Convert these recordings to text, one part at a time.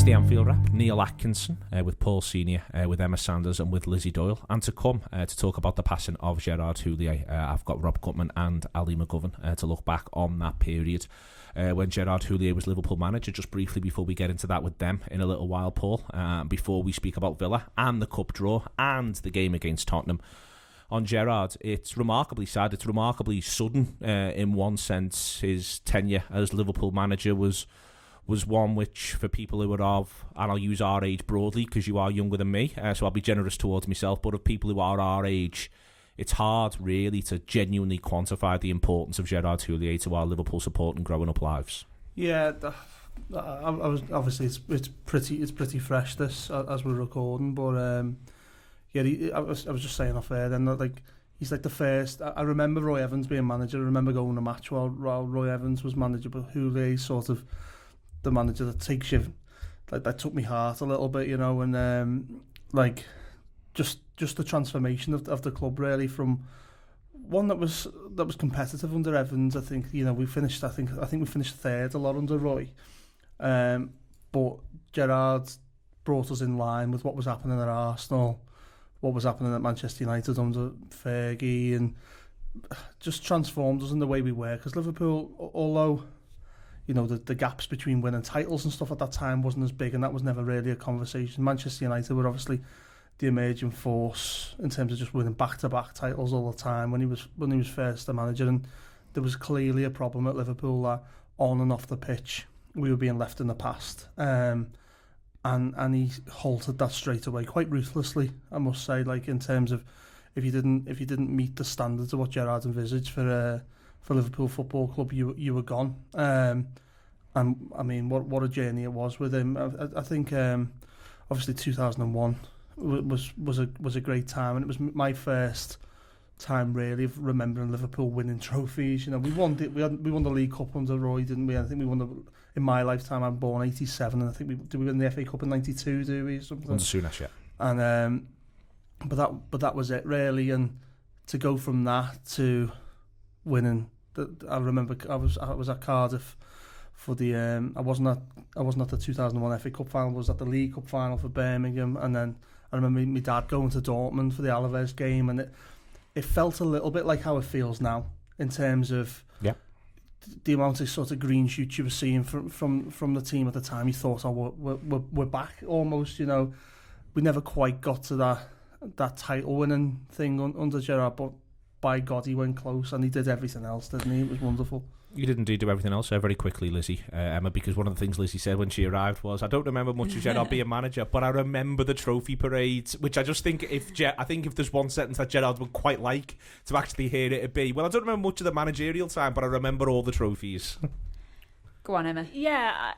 the Anfield Wrap, Neil Atkinson with Paul Senior, with Emma Sanders and with Lizzi Doyle. And to come to talk about the passing of Gerard Houllier, I've got Rob Gutman and Ali McGovern to look back on that period when Gerard Houllier was Liverpool manager. Just briefly before we get into that with them in a little while, Paul, before we speak about Villa and the cup draw and the game against Tottenham. On Gerard, it's remarkably sad, it's remarkably sudden in one sense. His tenure as Liverpool manager was one which, for people who are of, and I'll use our age broadly because you are younger than me, so I'll be generous towards myself, but of people who are our age, it's hard really to genuinely quantify the importance of Gerard Houllier to our Liverpool support and growing up lives. Yeah, I was obviously it's pretty fresh this as we're recording, but I was just saying off air then that like he's like the first. I remember Roy Evans being manager. I remember going to a match while Roy Evans was manager, but Houllier sort of the manager that takes you, like that took me heart a little bit, you know, and like just the transformation of the club really from one that was competitive under Evans. I think, you know, we finished third a lot under Roy, but Gerard brought us in line with what was happening at Arsenal, what was happening at Manchester United under Fergie, and just transformed us in the way we were. Because Liverpool, although, you know, the gaps between winning titles and stuff at that time wasn't as big, and that was never really a conversation. Manchester United were obviously the emerging force in terms of just winning back-to-back titles all the time when he was first the manager, and there was clearly a problem at Liverpool that on and off the pitch we were being left in the past, and he halted that straight away quite ruthlessly, I must say. Like, in terms of if you didn't meet the standards of what Gerard envisaged for Liverpool Football Club, you were gone. And I mean, what a journey it was with him. I think obviously 2001 was a great time, and it was my first time really of remembering Liverpool winning trophies. You know, we won the League Cup under Roy, didn't we? I think we won in my lifetime. I'm born '87, and I think we win the FA Cup in '92, do we? Something. Under Souness, yeah. And but that was it really, and to go from that to winning. I remember I was at Cardiff for the I wasn't at the 2001 FA Cup final. I was at the League Cup final for Birmingham, and then I remember my dad going to Dortmund for the Alaves game, and it felt a little bit like how it feels now in terms of the amount of sort of green shoots you were seeing from the team at the time. You thought, oh, we're back almost. You know, we never quite got to that title winning thing under Gerard, but by God, he went close, and he did everything else, didn't he? It was wonderful. You did indeed do everything else very quickly, Lizzie, Emma, because one of the things Lizzie said when she arrived was, I don't remember much of Gerard being manager, but I remember the trophy parades, which I just think if there's one sentence that Gerard would quite like to actually hear it be, well, I don't remember much of the managerial time, but I remember all the trophies. Go on, Emma. Yeah,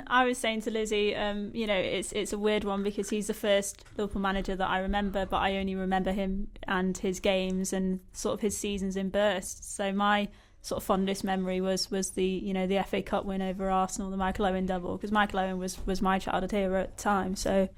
I was saying to Lizzie, you know, it's a weird one because he's the first Liverpool manager that I remember, but I only remember him and his games and sort of his seasons in bursts. So my sort of fondest memory was the, you know, the FA Cup win over Arsenal, the Michael Owen double, because Michael Owen was my childhood hero at the time. So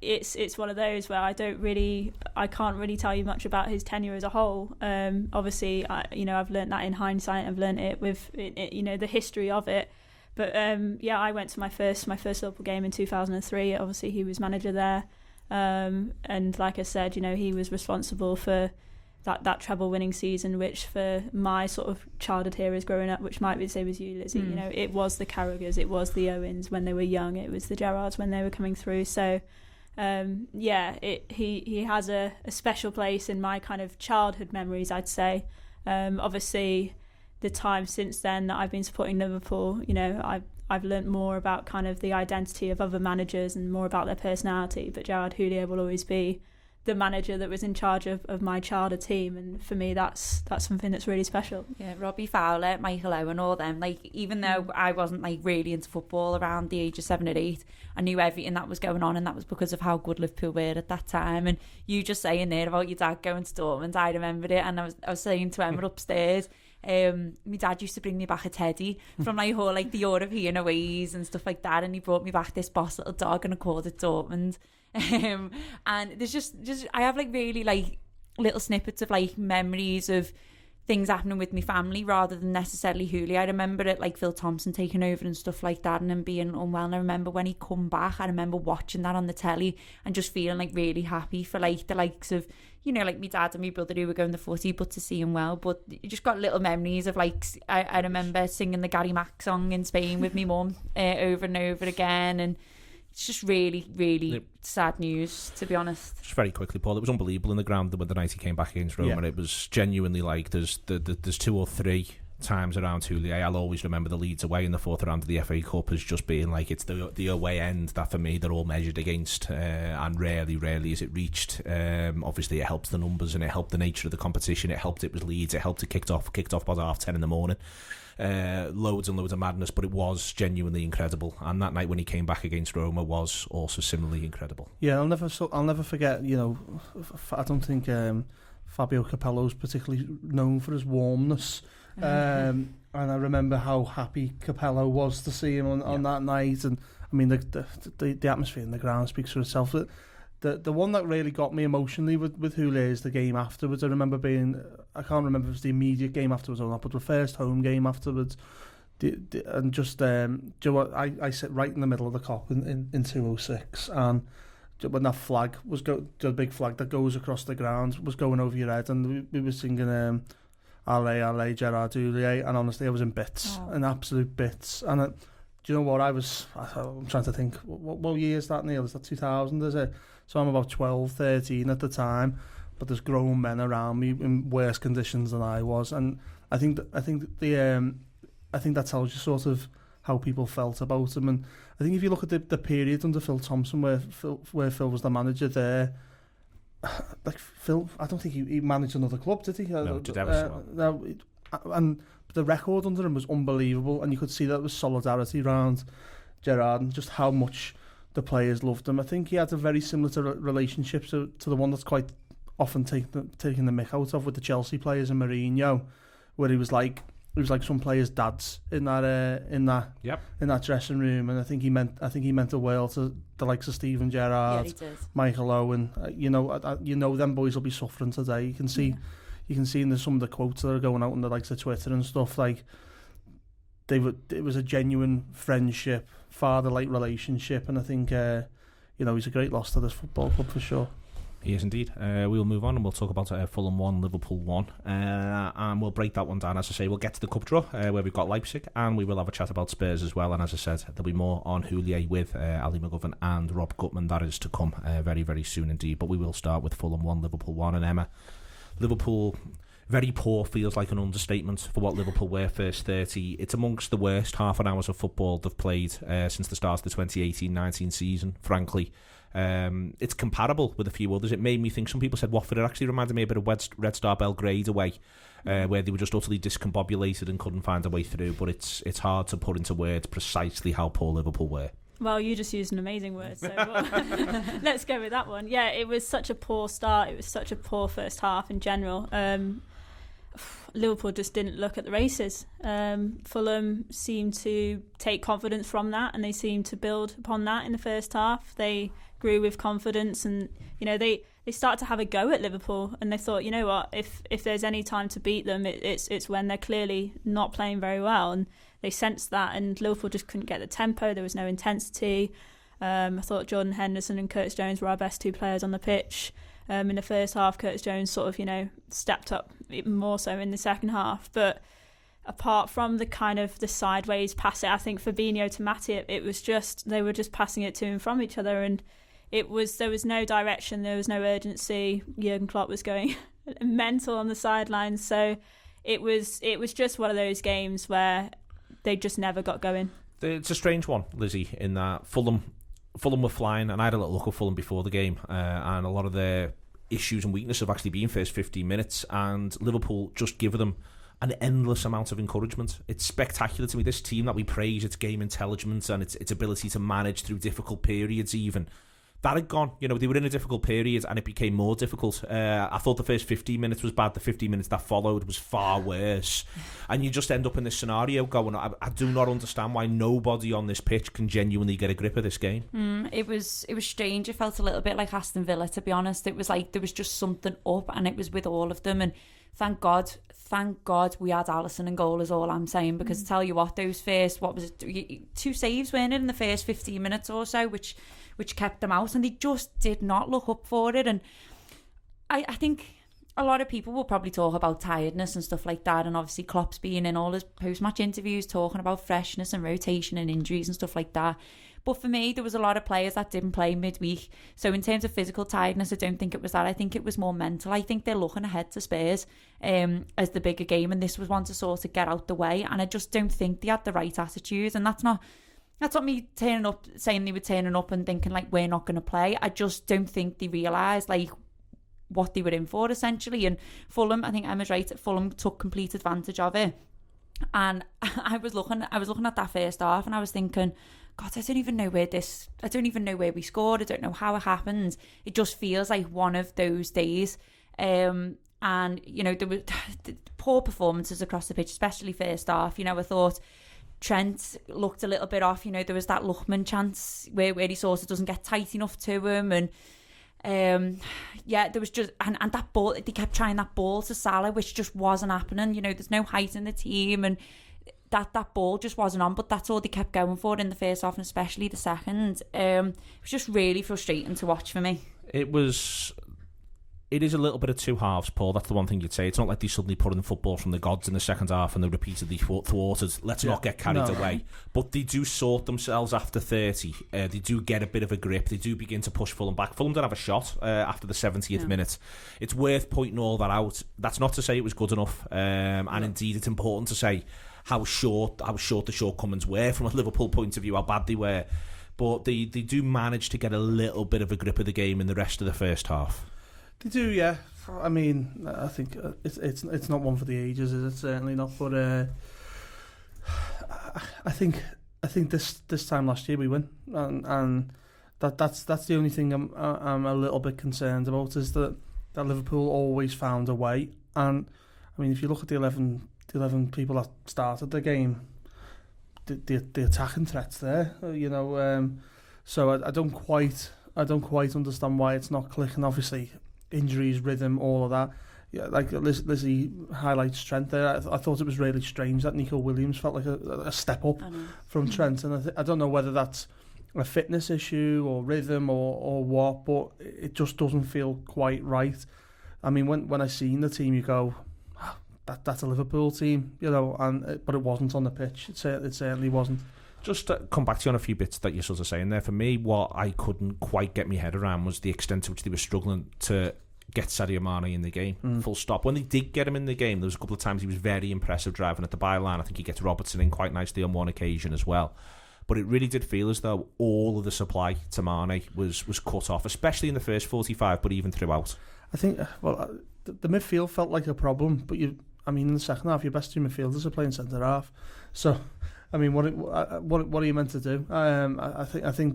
it's one of those where I can't really tell you much about his tenure as a whole. Obviously, I've learnt that in hindsight. I've learnt it with you know, the history of it. But I went to my first Liverpool game in 2003. Obviously, he was manager there, and like I said, you know, he was responsible for that treble winning season, which for my sort of childhood heroes growing up, which might be the same as you, Lizzie, you know, it was the Carragers, it was the Owens when they were young, it was the Gerrards when they were coming through. So he has a special place in my kind of childhood memories, I'd say. Obviously the time since then that I've been supporting Liverpool, you know, I've learnt more about kind of the identity of other managers and more about their personality, but Gerard Houllier will always be the manager that was in charge of my childhood team, and for me that's something that's really special. Yeah, Robbie Fowler, Michael Owen, all them, like, even though I wasn't like really into football around the age of 7 or 8, I knew everything that was going on, and that was because of how good Liverpool were at that time. And you just saying there about your dad going to Dortmund, I remembered it, and I was saying to Emma upstairs, my dad used to bring me back a teddy from like whole like the European aways and stuff like that, and he brought me back this boss little dog, and I called it Dortmund. And there's just I have like really like little snippets of like memories of things happening with my family rather than necessarily Houllier. I remember it like Phil Thompson taking over and stuff like that and him being unwell. And I remember when he come back, I remember watching that on the telly and just feeling like really happy for like the likes of, you know, like my dad and my brother who were going to footy, but to see him well. But you just got little memories of like, I remember singing the Gary Mack song in Spain with my mum over and over again, and it's just really, really sad news, to be honest. Just very quickly, Paul, it was unbelievable in the ground when the night he came back against Roma. Yeah. It was genuinely like there's 2 or 3 times around Houllier. I'll always remember the Leeds away in the 4th round of the FA Cup as just being like it's the away end that for me they're all measured against, and rarely is it reached. Obviously, it helps the numbers and it helped the nature of the competition. It helped it was Leeds. It helped it kicked off by 10:30 in the morning. Loads and loads of madness, but it was genuinely incredible. And that night when he came back against Roma was also similarly incredible. Yeah, I'll never forget. You know, I don't think Fabio Capello's particularly known for his warmness. And I remember how happy Capello was to see him on that night. And I mean, the atmosphere in the ground speaks for itself. The one that really got me emotionally with Houllier is the game afterwards. I remember I can't remember if it was the immediate game afterwards or not, but the first home game afterwards. And just, do you know what, I sit right in the middle of the Kop in 206, and when that flag was the big flag that goes across the ground was going over your head, and we were singing Ale, Gerard Houllier, and honestly I was in bits, in absolute bits. And do you know what, I'm trying to think, what year is that, Neil? Is that 2000, is it? So I'm about 12, 13 at the time, but there's grown men around me in worse conditions than I was, and I think that tells you sort of how people felt about him. And I think if you look at the period under Phil Thompson where Phil was the manager there, like Phil, I don't think he managed another club, did he? No, did ever. No, and the record under him was unbelievable, and you could see that there was solidarity around Gerard and just how much the players loved him. I think he had a very similar relationship to the one that's quite often taking the mick out of with the Chelsea players and Mourinho, where he was like some players' dads in that dressing room, and I think he meant the world to the likes of Steven Gerrard, Michael Owen. You know them boys will be suffering today. You can see in some of the quotes that are going out on the likes of Twitter and stuff, like it was a genuine friendship, father-like relationship, and I think he's a great loss to this football club for sure. He is indeed. We'll move on and we'll talk about Fulham 1, Liverpool 1, and we'll break that one down. As I say, we'll get to the cup draw where we've got Leipzig, and we will have a chat about Spurs as well. And as I said, there'll be more on Houllier with Ali McGovern and Rob Gutman. That is to come very, very soon indeed. But we will start with Fulham 1, Liverpool 1. And Emma, Liverpool, very poor feels like an understatement for what Liverpool were first 30. It's amongst the worst half an hours of football they've played since the start of the 2018-19 season, frankly. It's comparable with a few others. It made me think, some people said Watford, it actually reminded me a bit of Red Star Belgrade away, where they were just utterly discombobulated and couldn't find a way through. But it's hard to put into words precisely how poor Liverpool were. Well, you just used an amazing word, so let's go with that one. Yeah, it was such a poor start. It was such a poor first half in general. Liverpool just didn't look at the races. Fulham seemed to take confidence from that, and they seemed to build upon that in the first half. They grew with confidence, and they start to have a go at Liverpool, and they thought, you know what, if there's any time to beat them, it's when they're clearly not playing very well, and they sensed that, and Liverpool just couldn't get the tempo. There was no intensity. I thought Jordan Henderson and Curtis Jones were our best 2 players on the pitch. In the first half, Curtis Jones sort of, stepped up even more so in the second half. But apart from the kind of the sideways pass, I think Fabinho to Matip, it was just, they were just passing it to and from each other, and there was no direction, there was no urgency. Jurgen Klopp was going mental on the sidelines, so it was just one of those games where they just never got going. It's a strange one, Lizzie, in that Fulham were flying, and I had a little look at Fulham before the game, and a lot of their issues and weaknesses have actually been first 15 minutes, and Liverpool just give them an endless amount of encouragement. It's spectacular to me, this team that we praise, its game intelligence and its ability to manage through difficult periods even. That had gone. They were in a difficult period and it became more difficult. I thought the first 15 minutes was bad. The 15 minutes that followed was far worse. And you just end up in this scenario going, I do not understand why nobody on this pitch can genuinely get a grip of this game. It was strange. It felt a little bit like Aston Villa, to be honest. It was like there was just something up, and it was with all of them. And thank God we had Alisson in goal is all I'm saying, because I tell you what, those first, 2 saves weren't it in the first 15 minutes or so, which kept them out, and they just did not look up for it. And I think a lot of people will probably talk about tiredness and stuff like that, and obviously Klopp's been in all his post-match interviews talking about freshness and rotation and injuries and stuff like that. But for me, there was a lot of players that didn't play midweek. So in terms of physical tiredness, I don't think it was that. I think it was more mental. I think they're looking ahead to Spurs as the bigger game, and this was one to sort of get out the way. And I just don't think they had the right attitude. And that's not me turning up, saying they were turning up and thinking like, we're not going to play. I just don't think they realised like what they were in for, essentially. And Fulham, I think Emma's right, Fulham took complete advantage of it. And I was looking at that first half and I was thinking, God, I don't even know where we scored. I don't know how it happened. It just feels like one of those days. And, you know, there were poor performances across the pitch, especially first half. You know, I thought Trent looked a little bit off. You know, there was that Luchman chance where he sort of doesn't get tight enough to him. And, there was just... And that ball, they kept trying that ball to Salah, which just wasn't happening. You know, there's no height in the team and... That ball just wasn't on, but that's all they kept going for in the first half, and especially the second. It was just really frustrating to watch for me. It is a little bit of two halves, Paul. That's the one thing you'd say. It's not like they suddenly put in football from the gods in the second half and they repeatedly thwarted. Let's not get carried away. But they do sort themselves after 30. They do get a bit of a grip. They do begin to push Fulham back. Fulham don't have a shot after the 70th minute. It's worth pointing all that out. That's not to say it was good enough. And indeed, it's important to say how short the shortcomings were from a Liverpool point of view, how bad they were. But they do manage to get a little bit of a grip of the game in the rest of the first half. They do, yeah. I mean, I think it's not one for the ages, is it? Certainly not. But I think this time last year we win, and that's the only thing I'm a little bit concerned about, is that Liverpool always found a way. And I mean, if you look at the 11 people that started the game, the attacking threats there, you know. So I don't quite understand why it's not clicking. Obviously, injuries, rhythm, all of that. Yeah, like Lizzie highlights Trent there. I thought it was really strange that Nico Williams felt like a step up from Trent, and I don't know whether that's a fitness issue or rhythm or what, but it just doesn't feel quite right. I mean, when I seen the team, you go, that's a Liverpool team, you know, but it wasn't on the pitch. It certainly wasn't. Just to come back to you on a few bits that you're sort of saying there, for me, what I couldn't quite get my head around was the extent to which they were struggling to get Sadio Mane in the game, full stop. When they did get him in the game, there was a couple of times he was very impressive driving at the byline. I think he gets Robertson in quite nicely on one occasion as well. But it really did feel as though all of the supply to Mane was cut off, especially in the first 45, but even throughout. I think, the midfield felt like a problem, but in the second half, your best two midfielders are playing centre half. So, I mean, what are you meant to do? I think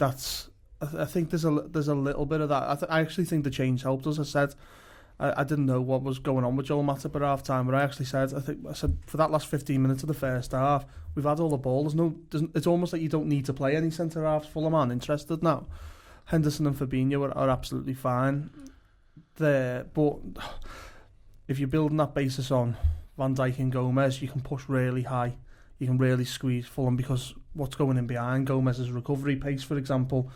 there's a little bit of that. I actually think the change helped us. I said I didn't know what was going on with Joel Matip at half time, but I said for that last 15 minutes of the first half, we've had all the ball. It's almost like you don't need to play any centre halves. Fulham aren't interested now. Henderson and Fabinho are absolutely fine there, but if you're building that basis on Van Dijk and Gomez, you can push really high. You can really squeeze Fulham, because what's going in behind Gomez's recovery pace, for example,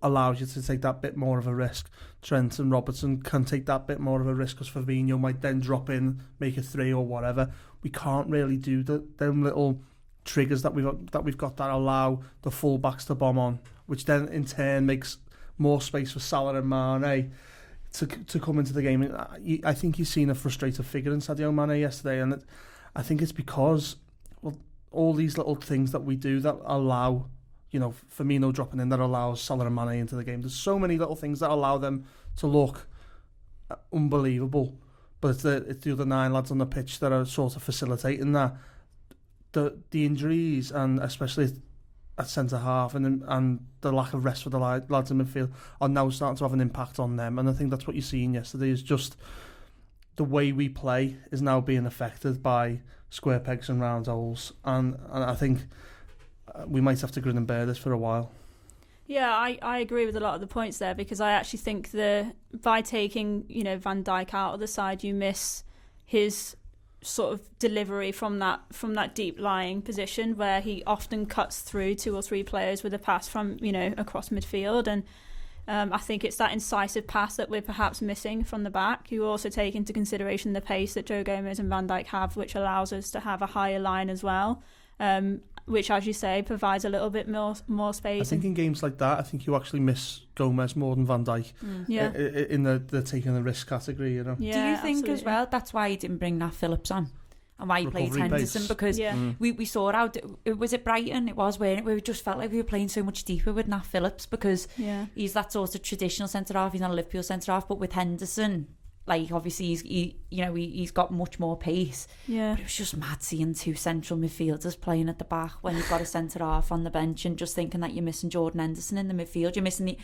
allows you to take that bit more of a risk. Trent and Robertson can take that bit more of a risk, because Fabinho might then drop in, make a 3 or whatever. We can't really do them little triggers that we've got that allow the full-backs to bomb on, which then in turn makes more space for Salah and Mane to come into the game. I think you've seen a frustrated figure in Sadio Mane yesterday, and I think it's because all these little things that we do that allow, you know, Firmino dropping in, that allows Salah and Mane into the game. There's so many little things that allow them to look unbelievable, but it's the other 9 lads on the pitch that are sort of facilitating that. The injuries, and especially at centre half, and the lack of rest for the lads in midfield, are now starting to have an impact on them. And I think that's what you're seeing yesterday, is just the way we play is now being affected by square pegs and round holes, and I think we might have to grin and bear this for a while. Yeah, I agree with a lot of the points there, because I actually think by taking, you know, Van Dijk out of the side, you miss his sort of delivery from that deep lying position, where he often cuts through 2 or 3 players with a pass from, you know, across midfield. And I think it's that incisive pass that we're perhaps missing from the back. You also take into consideration the pace that Joe Gomez and Van Dijk have, which allows us to have a higher line as well, which, as you say, provides a little bit more space. I think in games like that, I think you actually miss Gomez more than Van Dijk in the taking the risk category, you know. Do you think absolutely. As well that's why he didn't bring that Phillips on? And why he played Henderson base. Because we saw out, was it Brighton? It was, weren't it? We just felt like we were playing so much deeper with Nat Phillips, because he's that sort of traditional centre half. He's not a Liverpool centre half, but with Henderson, like, obviously he's got much more pace. But it was just mad seeing 2 central midfielders playing at the back when you've got a centre half on the bench, and just thinking that you're missing Jordan Henderson in the midfield. You're missing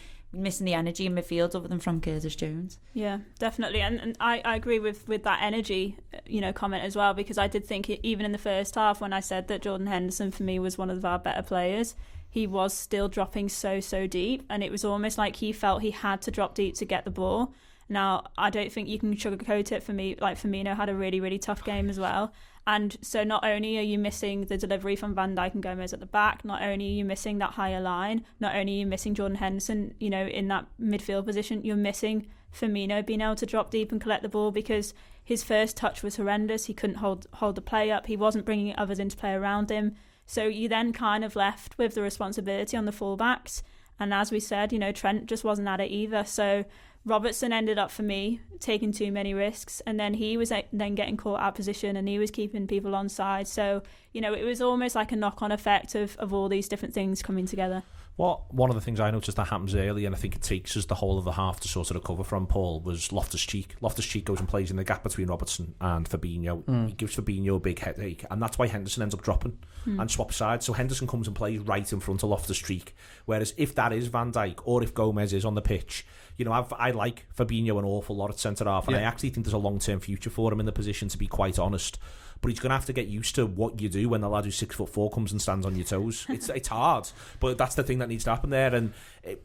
the energy in midfield other than from Curtis-Jones. Yeah, definitely. And I agree with that energy, you know, comment as well, because I did think even in the first half, when I said that Jordan Henderson for me was one of our better players, he was still dropping so deep, and it was almost like he felt he had to drop deep to get the ball. Now, I don't think you can sugarcoat it. For me, like, Firmino had a really, really tough game as well. And so not only are you missing the delivery from Van Dijk and Gomez at the back, not only are you missing that higher line, not only are you missing Jordan Henderson, you know, in that midfield position, you're missing Firmino being able to drop deep and collect the ball, because his first touch was horrendous. He couldn't hold the play up. He wasn't bringing others into play around him. So you then kind of left with the responsibility on the fullbacks. And as we said, you know, Trent just wasn't at it either. So Robertson ended up, for me, taking too many risks, and then he was then getting caught out of position, and he was keeping people onside. So, you know, it was almost like a knock-on effect of all these different things coming together. One of the things I noticed that happens early, and I think it takes us the whole of the half to sort of recover from, Paul, was Loftus-Cheek. Loftus-Cheek goes and plays in the gap between Robertson and Fabinho. He gives Fabinho a big headache, and that's why Henderson ends up dropping and swaps sides. So Henderson comes and plays right in front of Loftus-Cheek. Whereas if that is Van Dijk, or if Gomez is on the pitch, you know, I like Fabinho an awful lot at centre-half, and I actually think there's a long-term future for him in the position, to be quite honest. But he's going to have to get used to what you do when the lad who's 6'4" comes and stands on your toes. It's hard, but that's the thing that needs to happen there. And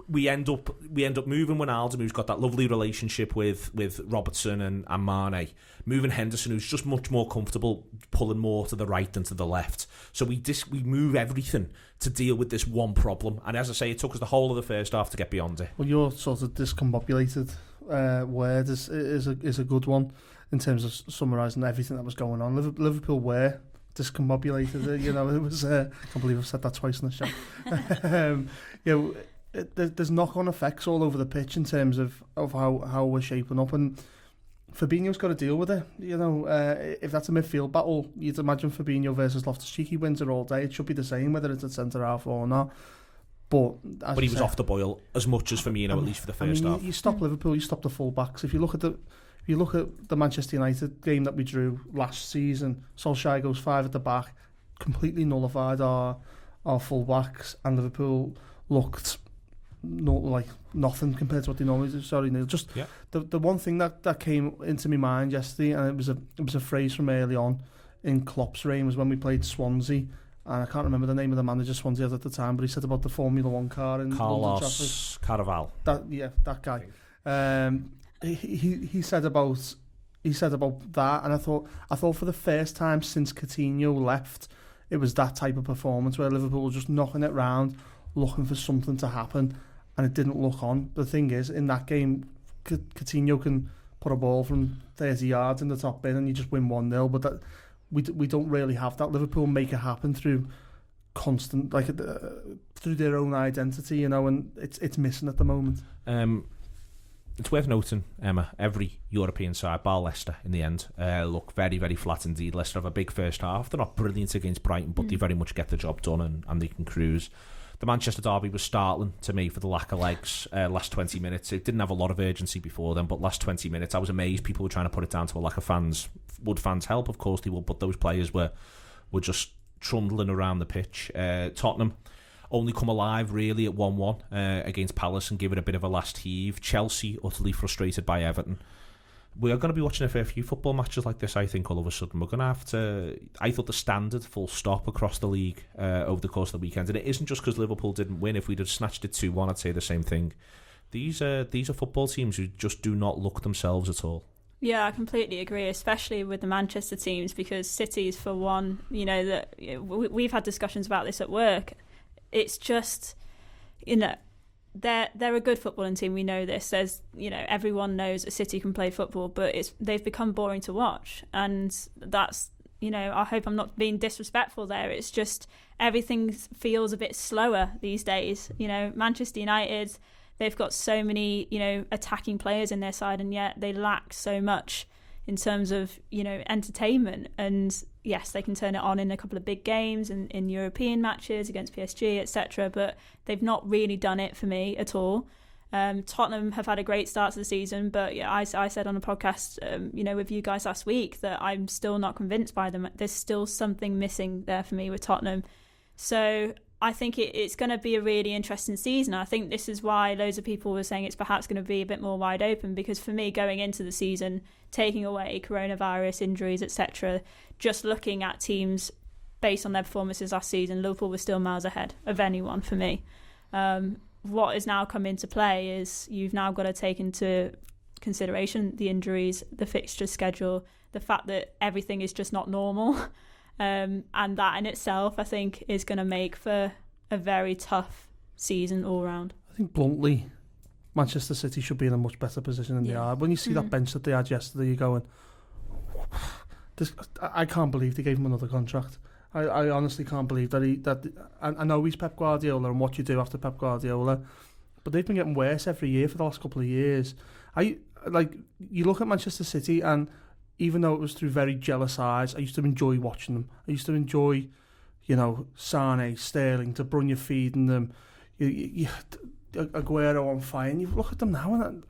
we end up moving Wijnaldum, who's got that lovely relationship with Robertson and Mane, moving Henderson, who's just much more comfortable pulling more to the right than to the left. So we move everything to deal with this one problem. And as I say, it took us the whole of the first half to get beyond it. Well, your sort of discombobulated word is a good one, in terms of summarising everything that was going on. Liverpool were discombobulated. You know, it was. I can't believe I've said that twice in the show. You know, there's knock-on effects all over the pitch in terms of how we're shaping up, and Fabinho's got to deal with it. You know, if that's a midfield battle, you'd imagine Fabinho versus Loftus-Cheek, he wins it all day. It should be the same whether it's at centre half or not. But he was off the boil as much as Firmino, at least for the first half. You stop Liverpool, you stop the full-backs. If you look at the Manchester United game that we drew last season, Solskjaer goes 5 at the back, completely nullified our full-backs, and Liverpool looked like nothing compared to what they normally do. Sorry, Neil. Just the one thing that came into my mind yesterday, and it was a phrase from early on in Klopp's reign, was when we played Swansea, and I can't remember the name of the manager Swansea had at the time, but he said about the Formula 1 car in Carlos Caraval. That guy. He said about that, and I thought for the first time since Coutinho left, it was that type of performance where Liverpool were just knocking it round, looking for something to happen, and it didn't look on. The thing is, in that game, Coutinho can put a ball from 30 yards in the top bin and you just win 1-0, but that we don't really have that. Liverpool make it happen through constant, like through their own identity, you know, and it's missing at the moment. It's worth noting, Emma, every European side, bar Leicester in the end, look very, very flat indeed. Leicester have a big first half. They're not brilliant against Brighton, but they very much get the job done and they can cruise. The Manchester derby was startling to me for the lack of legs last 20 minutes. It didn't have a lot of urgency before then, but last 20 minutes I was amazed people were trying to put it down to a lack of fans. Would fans help? Of course they would, but those players were just trundling around the pitch. Tottenham only come alive really at 1-1 against Palace and give it a bit of a last heave. Chelsea utterly frustrated by Everton. We are going to be watching a fair few football matches like this, I think, all of a sudden. We're going to have to... I thought the standard full stop across the league over the course of the weekend, and it isn't just because Liverpool didn't win. If we'd have snatched it 2-1, I'd say the same thing. These are football teams who just do not look themselves at all. Yeah, I completely agree, especially with the Manchester teams, because City's, for one, that we've had discussions about this at work. It's just, they're a good footballing team. We know this. There's, everyone knows that City can play football, but they've become boring to watch, and that's, I hope I'm not being disrespectful there. It's just everything feels a bit slower these days. Manchester United, they've got so many, attacking players in their side, and yet they lack so much in terms of, entertainment. And yes, they can turn it on in a couple of big games and in European matches against PSG, etc. But they've not really done it for me at all. Tottenham have had a great start to the season, but yeah, I said on a podcast, with you guys last week, that I'm still not convinced by them. There's still something missing there for me with Tottenham. So I think it's going to be a really interesting season. I think this is why loads of people were saying it's perhaps going to be a bit more wide open, because for me, going into the season, taking away coronavirus, injuries, etc., just looking at teams based on their performances last season, Liverpool was still miles ahead of anyone for me. What has now come into play is you've now got to take into consideration the injuries, the fixture schedule, the fact that everything is just not normal. And that in itself, I think, is going to make for a very tough season all round. I think bluntly, Manchester City should be in a much better position than they are. When you see that bench that they had yesterday, you're going, I can't believe they gave him another contract. I honestly can't believe that I know he's Pep Guardiola and what you do after Pep Guardiola, but they've been getting worse every year for the last couple of years. You look at Manchester City, and even though it was through very jealous eyes, I used to enjoy watching them. I used to enjoy, Sane, Sterling, De Bruyne feeding them, Aguero on fire. And you look at them now, and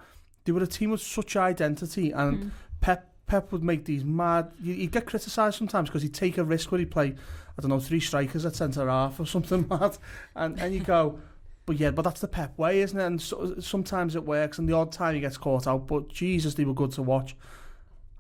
they were a team with such identity. And Pep would make these mad. He'd get criticised sometimes because he'd take a risk where he'd play, 3 strikers at centre half or something mad, and you go, but that's the Pep way, isn't it? And sometimes it works, and the odd time he gets caught out. But Jesus, they were good to watch.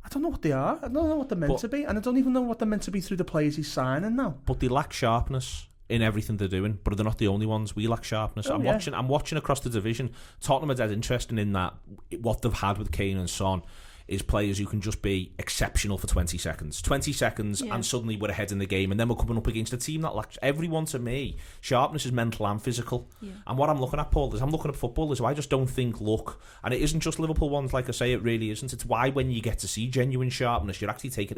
I don't know what they are. I don't know what they're meant to be, and I don't even know what they're meant to be through the players he's signing now. But they lack sharpness in everything they're doing, but they're not the only ones. We lack sharpness. I'm watching across the division. Tottenham are dead interesting in that what they've had with Kane and Son is players who can just be exceptional for 20 seconds. 20 seconds and suddenly we're ahead in the game, and then we're coming up against a team that lacks everyone. To me, sharpness is mental and physical. And what I'm looking at, Paul, is I'm looking at footballers who I just don't think look, and it isn't just Liverpool ones, like I say, it really isn't. It's why when you get to see genuine sharpness, you're actually taking,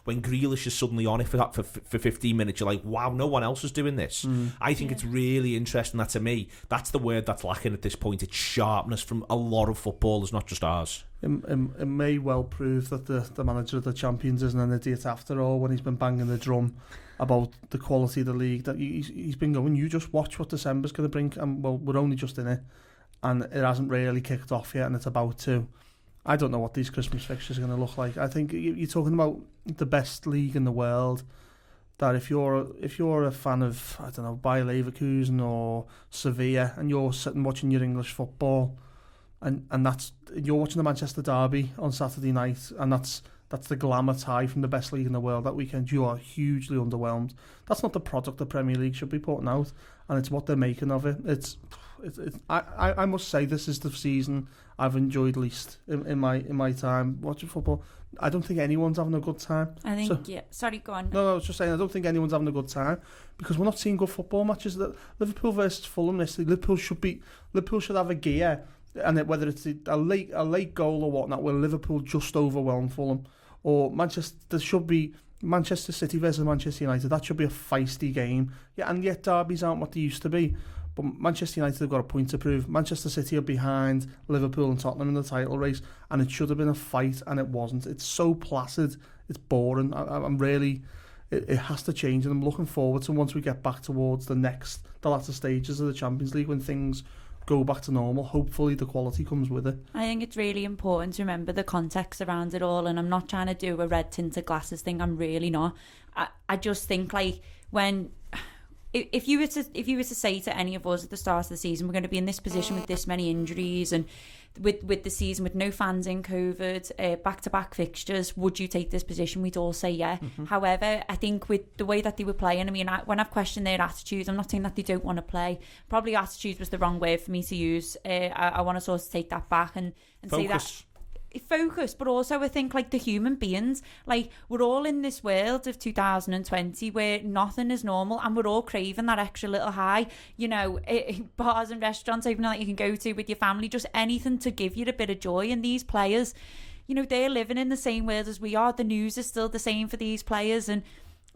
when Grealish is suddenly on it for 15 minutes, you're like, wow, no one else is doing this. I think it's really interesting that, to me, that's the word that's lacking at this point. It's sharpness from a lot of footballers, not just ours. It may well prove that the manager of the Champions isn't an idiot after all, when he's been banging the drum about the quality of the league. That he's been going, you just watch what December's going to bring, and we're only just in it, and it hasn't really kicked off yet, and it's about to. I don't know what these Christmas fixtures are going to look like. I think you're talking about the best league in the world. That if you're a fan of, I don't know, Bayer Leverkusen or Sevilla, and you're sitting watching your English football, and that's, you're watching the Manchester derby on Saturday night, and that's the glamour tie from the best league in the world that weekend, you are hugely underwhelmed. That's not the product the Premier League should be putting out, and it's what they're making of it. I must say, this is the season I've enjoyed least in my time watching football. I don't think anyone's having a good time. I think, sorry, go on. No, I was just saying, I don't think anyone's having a good time, because we're not seeing good football matches. That Liverpool versus Fulham, Liverpool should have a gear, and whether it's a late goal or whatnot, where Liverpool just overwhelmed Fulham, or there should be Manchester City versus Manchester United. That should be a feisty game. Yeah, and yet derbies aren't what they used to be. But Manchester United have got a point to prove. Manchester City are behind Liverpool and Tottenham in the title race, and it should have been a fight, and it wasn't. It's so placid. It's boring. I'm really. It has to change, and I'm looking forward to, once we get back towards the latter stages of the Champions League, when things go back to normal, hopefully the quality comes with it. I think it's really important to remember the context around it all, and I'm not trying to do a red tinted glasses thing. I'm really not. I just think, like, when if you were to say to any of us at the start of the season, we're going to be in this position with this many injuries, and with the season with no fans in COVID, back-to-back fixtures, would you take this position? We'd all say yeah. However, I think with the way that they were playing, I mean, when I've questioned their attitudes, I'm not saying that they don't want to play. Probably attitude was the wrong word for me to use. I want to sort of take that back and say that focus, but also I think like the human beings, like we're all in this world of 2020 where nothing is normal and we're all craving that extra little high, you know, bars and restaurants even that you can go to with your family, just anything to give you a bit of joy. And these players, you know, they're living in the same world as we are. The news is still the same for these players, and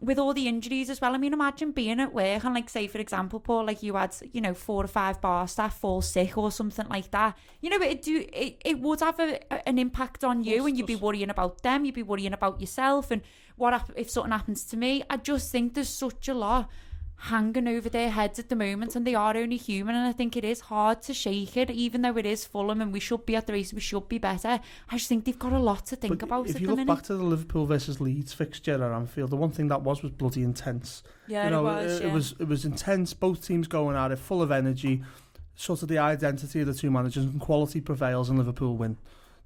with all the injuries as well. I mean, imagine being at work and, like, say for example, Paul, like you had, you know, 4 or 5 bar staff fall sick or something like that. You know, it would have an impact on you, and you'd be worrying about them, you'd be worrying about yourself, and what if something happens to me? I just think there's such a lot hanging over their heads at the moment, and they are only human, and I think it is hard to shake it, even though it is Fulham and we should be at the race, we should be better. I just think they've got a lot to think about. If you look back to the Liverpool versus Leeds fixture at Anfield, the one thing that was bloody intense. Yeah, you know, it was intense. Both teams going at it, full of energy. Sort of the identity of the two managers, and quality prevails, and Liverpool win.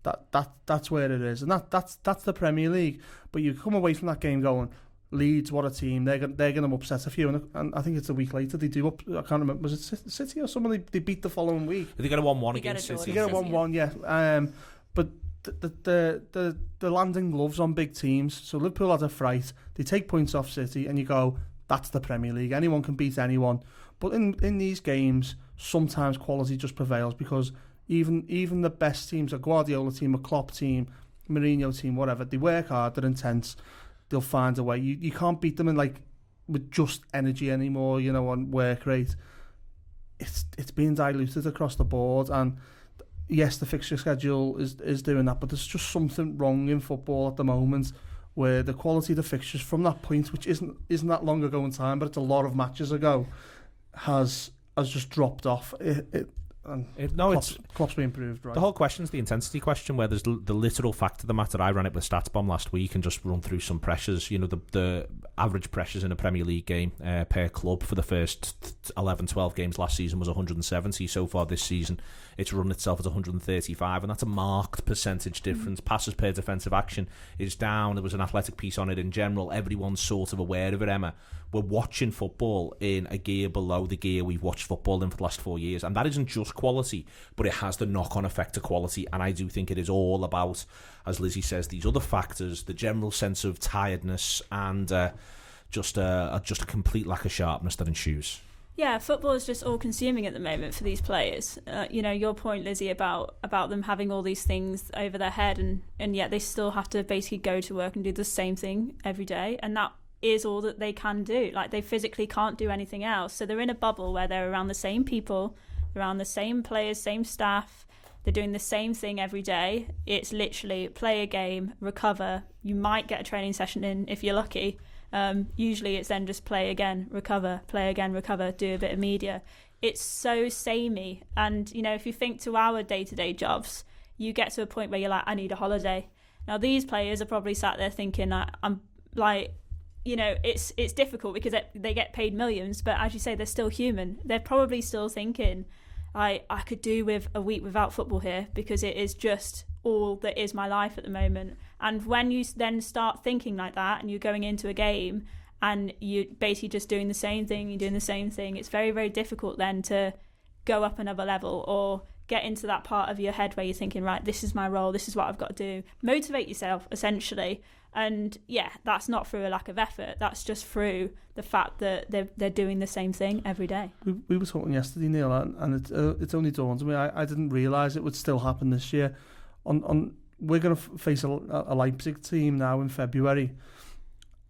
That's where it is, and that's the Premier League. But you come away from that game going, Leeds, what a team! They're going to upset a few, and I think it's a week later they do up. I can't remember, was it City or someone? They beat the following week. They get a 1-1 against City. They get a 1-1, yeah. But the landing gloves on big teams. So Liverpool had a fright. They take points off City, and you go, that's the Premier League. Anyone can beat anyone. But in these games, sometimes quality just prevails, because even the best teams, a Guardiola team, a Klopp team, Mourinho team, whatever, they work hard, they're intense. They'll find a way. You can't beat them in with just energy anymore, you know, on work rate. It's being diluted across the board, and yes, the fixture schedule is doing that, but there's just something wrong in football at the moment, where the quality of the fixtures from that point, which isn't that long ago in time, but it's a lot of matches ago, has just dropped off. Klopp's being proved right. The whole question is the intensity question, where there's the literal fact of the matter. I ran it with StatsBomb last week and just run through some pressures. You know, the average pressures in a Premier League game per club for the first 11-12 games last season was 170. So far this season, it's run itself as 135, and that's a marked percentage difference. Passes per defensive action is down. There was an Athletic piece on it in general. Everyone's sort of aware of it, Emma. We're watching football in a gear below the gear we've watched football in for the last 4 years, and that isn't just quality, but it has the knock-on effect to quality. And I do think it is all about, as Lizzie says, these other factors, the general sense of tiredness, and just a complete lack of sharpness that ensues. Yeah, football is just all-consuming at the moment for these players. You know, your point, Lizzie, about them having all these things over their head, and yet they still have to basically go to work and do the same thing every day, and that is all that they can do. Like, they physically can't do anything else. So they're in a bubble where they're around the same people, around the same players, same staff. They're doing the same thing every day. It's literally play a game, recover. You might get a training session in if you're lucky. Usually it's then just play again, recover, do a bit of media. It's so samey. And, you know, if you think to our day-to-day jobs, you get to a point where you're like, I need a holiday. Now, these players are probably sat there thinking, I'm like, you know, it's difficult because they get paid millions, but as you say, they're still human. They're probably still thinking, I could do with a week without football here, because it is just all that is my life at the moment. And when you then start thinking like that, and you're going into a game and you're basically just doing the same thing, it's very, very difficult then to go up another level or get into that part of your head where you're thinking, right, this is my role, this is what I've got to do. Motivate yourself, essentially. And yeah, that's not through a lack of effort. That's just through the fact that they're doing the same thing every day. We were talking yesterday, Neil, and it's only dawned on me. I didn't realise it would still happen this year. We're going to face a Leipzig team now in February.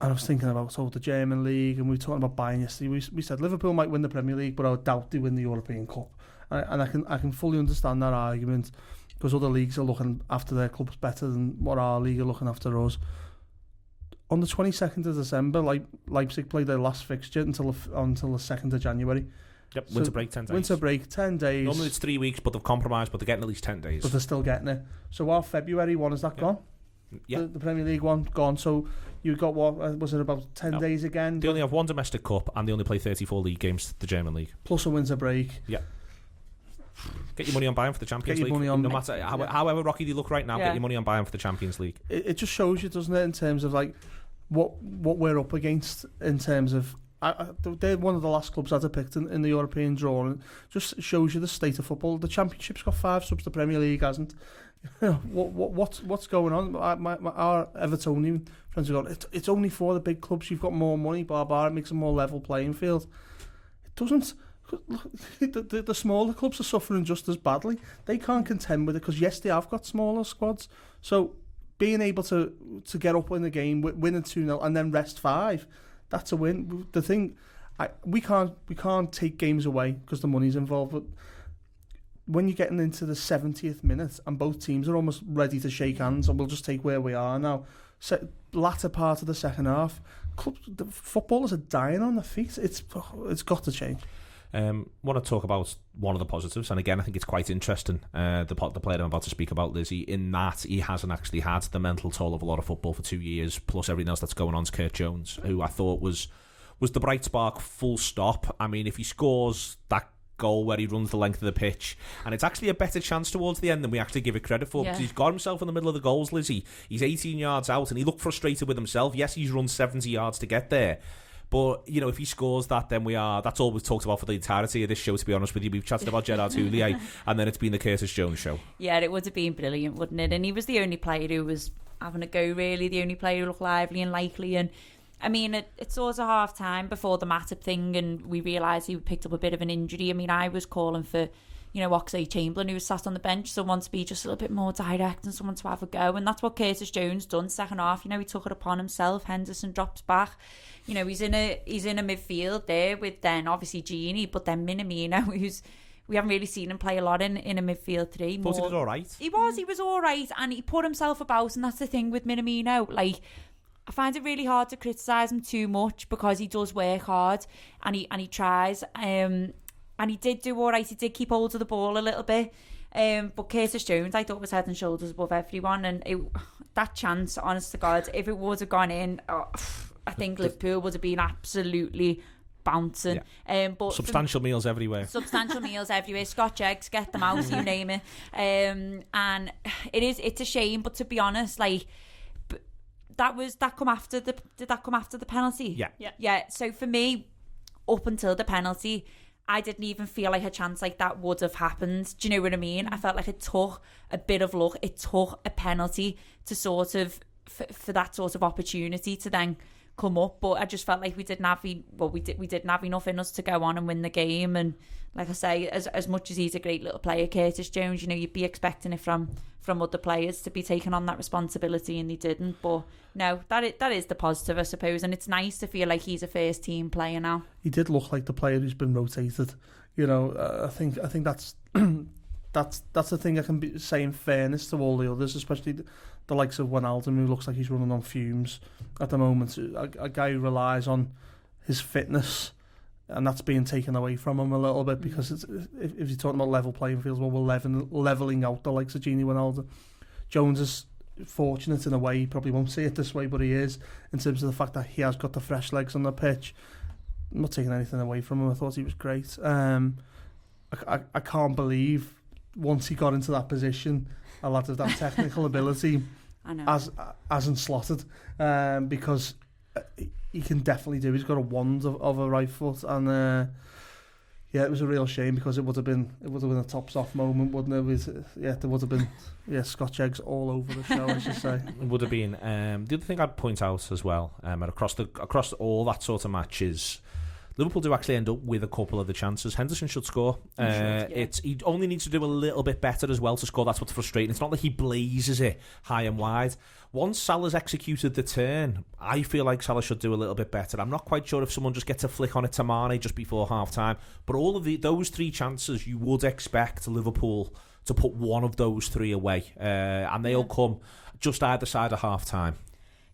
And I was thinking about the German league, and we were talking about Bayern yesterday. We said Liverpool might win the Premier League, but I doubt they win the European Cup. And I can fully understand that argument, because other leagues are looking after their clubs better than what our league are looking after us. On the 22nd of December, Leipzig played their last fixture until the 2nd of January. Yep, so winter break, 10 days. Winter break, 10 days. Normally it's 3 weeks, but they've compromised, but they're getting at least 10 days. But they're still getting it. So our February one, is that gone? Yeah. The Premier League one, gone. So you've got, what, was it about 10 days again? They only have one domestic cup, and they only play 34 league games, the German league. Plus a winter break. Yeah. Get your money on Bayern for the Champions League. No matter however rocky they look right now, get your money on Bayern for the Champions League. It just shows you, doesn't it, in terms of what we're up against, in terms of they're one of the last clubs I'd have picked in the European draw, and just shows you the state of football. The Championship's got 5 subs, the Premier League hasn't. what's going on? Our Evertonian friends are going, it's only for the big clubs. You've got more money, it makes a more level playing field. It doesn't. The smaller clubs are suffering just as badly. They can't contend with it because yes, they have got smaller squads. So being able to get up in the game, winning 2-0 and then rest 5, that's a win. The thing, we can't take games away because the money's involved. But when you're getting into the 70th minute and both teams are almost ready to shake hands and we'll just take where we are now, latter part of the second half, the footballers are dying on their feet. It's got to change. Want to talk about one of the positives, and again I think it's quite interesting, the player I'm about to speak about, Lizzie, in that he hasn't actually had the mental toll of a lot of football for 2 years plus everything else that's going on. Is Kurt Jones, who I thought was the bright spark, full stop. I mean, if he scores that goal where he runs the length of the pitch, and it's actually a better chance towards the end than we actually give it credit for, because he's got himself in the middle of the goals, Lizzie. He's 18 yards out and he looked frustrated with himself. Yes, he's run 70 yards to get there, but you know, if he scores that, then that's all we've talked about for the entirety of this show, to be honest with you. We've chatted about Gerard Houllier and then it's been the Curtis Jones show. Yeah, it would have been brilliant, wouldn't it? And he was the only player who was having a go, really, the only player who looked lively and likely. And I mean, it's also half time before the Matip thing, and we realised he picked up a bit of an injury. I mean, I was calling for, you know, Oxlade-Chamberlain, who was sat on the bench, someone to be just a little bit more direct and someone to have a go. And that's what Curtis Jones done second half. You know, he took it upon himself. Henderson drops back. You know, he's in a midfield there with then obviously Gini, but then Minamino, who's, we haven't really seen him play a lot in a midfield three. Thought he did all right. He was all right, and he put himself about, and that's the thing with Minamino. Like, I find it really hard to criticise him too much because he does work hard and he tries. And he did do all right. He did keep hold of the ball a little bit. But Curtis Jones, I thought, was head and shoulders above everyone. And that chance, honest to God, if it would have gone in, I think Liverpool would have been absolutely bouncing. Yeah. But substantial meals everywhere. Substantial meals everywhere. Scotch eggs, get them out, you name it. And it's a shame, but to be honest, like, did that come after the penalty? Yeah. So for me, up until the penalty, I didn't even feel like a chance like that would have happened. Do you know what I mean? I felt like it took a bit of luck. It took a penalty to sort of for that sort of opportunity to then come up. But I just felt like we didn't have enough in us to go on and win the game. And like I say, as much as he's a great little player, Curtis Jones, you know, you'd be expecting it from other players to be taking on that responsibility, and he didn't. But no, that is the positive, I suppose, and it's nice to feel like he's a first team player now. He did look like the player who's been rotated. You know, I think that's that's the thing I can say in fairness to all the others, especially the likes of Wijnaldum, who looks like he's running on fumes at the moment. A guy who relies on his fitness, and that's being taken away from him a little bit, because if you're talking about level playing fields, well, we're levelling out the likes of Gini Wijnaldum. Jones is fortunate in a way. He probably won't see it this way, but he is, in terms of the fact that he has got the fresh legs on the pitch. I'm not taking anything away from him. I thought he was great. I can't believe once he got into that position, a lot of that technical ability hasn't slotted, because he can definitely do. He's got a wand of a right foot, and it was a real shame, because it would have been a tops off moment, wouldn't it? There would have been Scotch eggs all over the show, I should say. It would have been. The other thing I'd point out as well, across all that sort of matches, Liverpool do actually end up with a couple of the chances. Henderson should score. He only needs to do a little bit better as well to score. That's what's frustrating. It's not that he blazes it high and wide. Once Salah's executed the turn, I feel like Salah should do a little bit better. I'm not quite sure if someone just gets a flick on it to Mane just before half-time, but all of those three chances, you would expect Liverpool to put one of those three away, and they'll come just either side of half-time.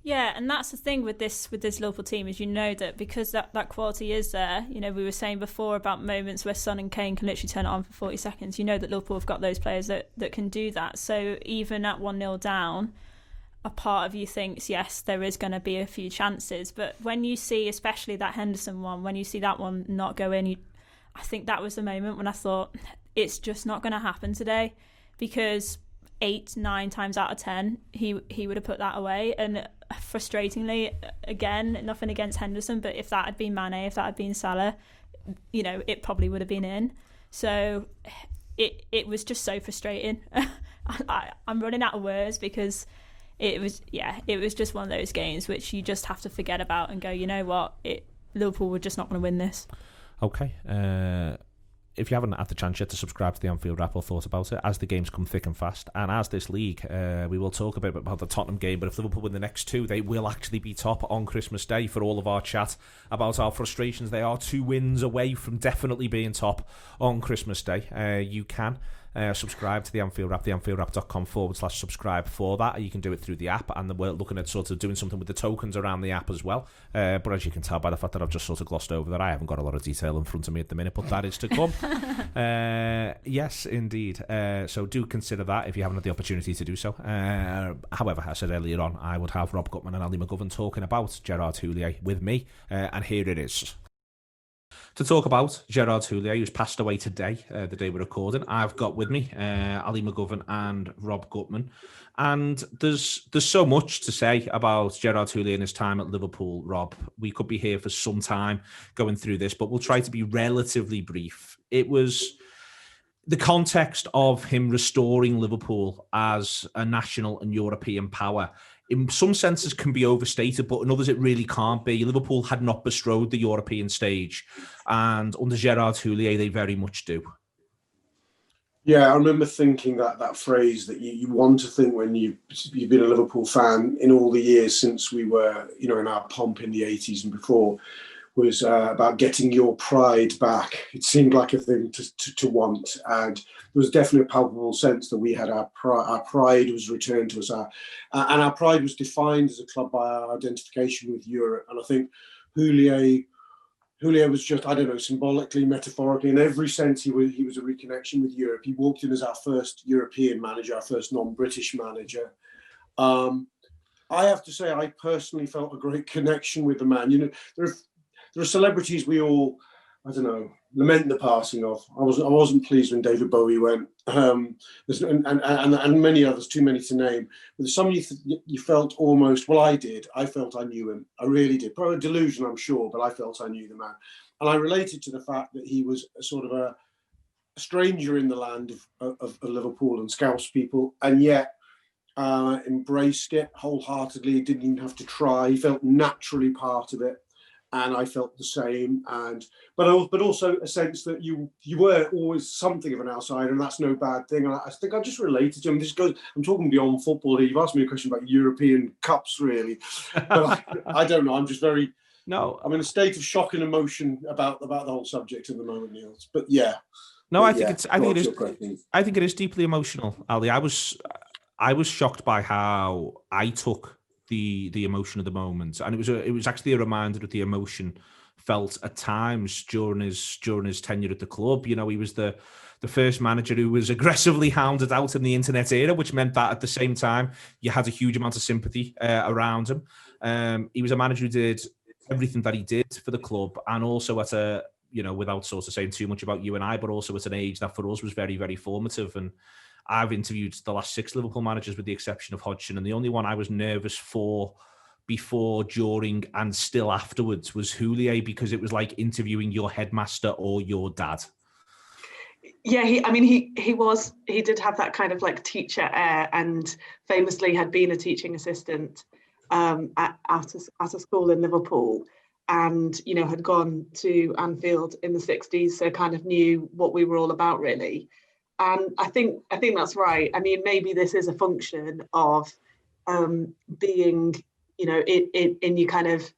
Yeah, and that's the thing with this Liverpool team, is you know that because that quality is there. You know, we were saying before about moments where Son and Kane can literally turn it on for 40 seconds. You know that Liverpool have got those players that can do that. So even at 1-0 down, a part of you thinks, yes, there is going to be a few chances. But when you see, especially that Henderson one, when you see that one not go in, I think that was the moment when I thought, it's just not going to happen today, because 8-9 times out of 10 he would have put that away. And frustratingly, again, nothing against Henderson, but if that had been Mane, if that had been Salah, you know, it probably would have been in. So it was just so frustrating. I'm running out of words because it was just one of those games which you just have to forget about and go, you know what, Liverpool were just not going to win this. Okay. If you haven't had the chance yet to subscribe to the Anfield Wrap or thought about it, as the games come thick and fast, and as this league, we will talk a bit about the Tottenham game, but if Liverpool win the next two, they will actually be top on Christmas Day. For all of our chat about our frustrations, they are 2 wins away from definitely being top on Christmas Day. You can subscribe to the Anfield Wrap, theanfieldwrap.com/subscribe for that. You can do it through the app, and we're looking at sort of doing something with the tokens around the app as well. But as you can tell by the fact that I've just sort of glossed over that, I haven't got a lot of detail in front of me at the minute, but that is to come. Yes, indeed. So do consider that if you haven't had the opportunity to do so. However, I said earlier on, I would have Rob Gutman and Ali McGovern talking about Gerard Houllier with me, and here it is. To talk about Gerard Houllier, who's passed away today, the day we're recording, I've got with me Ali McGovern and Rob Gutman. And there's so much to say about Gerard Houllier and his time at Liverpool, Rob. We could be here for some time going through this, but we'll try to be relatively brief. It was the context of him restoring Liverpool as a national and European power. In some senses can be overstated, but in others it really can't be. Liverpool had not bestrode the European stage, and under Gerard Houllier, they very much do. Yeah, I remember thinking that phrase that you want to think when you've been a Liverpool fan in all the years since we were, in our pomp in the 80s and before, was about getting your pride back. It seemed like a thing to want, and there was definitely a palpable sense that we had our pride was returned to us, and our pride was defined as a club by our identification with Europe. And I think Houllier was just, I don't know, symbolically, metaphorically, in every sense, he was a reconnection with Europe. He walked in as our first European manager, our first non-British manager. I have to say, I personally felt a great connection with the man. There are celebrities we all, I don't know, lament the passing of. I wasn't pleased when David Bowie went, and many others, too many to name. But some you felt almost, well, I did. I felt I knew him. I really did. Probably a delusion, I'm sure, but I felt I knew the man. And I related to the fact that he was a sort of a stranger in the land of Liverpool and Scouse people, and yet embraced it wholeheartedly. Didn't even have to try. He felt naturally part of it. And I felt the same, but also a sense that you were always something of an outsider, and that's no bad thing. And I think I just related to him. I'm talking beyond football here. You've asked me a question about European cups, really, but I don't know. I'm just I'm in a state of shock and emotion about the whole subject at the moment, Niels. But yeah, no, I think it is deeply emotional, Ali. I was shocked by how I took the emotion of the moment, and it was actually a reminder of the emotion felt at times during his tenure at the club. He was the first manager who was aggressively hounded out in the internet era, which meant that at the same time you had a huge amount of sympathy around him. He was a manager who did everything that he did for the club, and also at a, without sort of saying too much about you and I, but also at an age that for us was very, very formative. And I've interviewed the last 6 Liverpool managers with the exception of Hodgson, and the only one I was nervous for before, during, and still afterwards was Houllier, because it was like interviewing your headmaster or your dad. Yeah, he did have that kind of like teacher air, and famously had been a teaching assistant at a school in Liverpool, and had gone to Anfield in the 60s, so kind of knew what we were all about, really. And I think that's right. I mean, maybe this is a function of being, in you kind of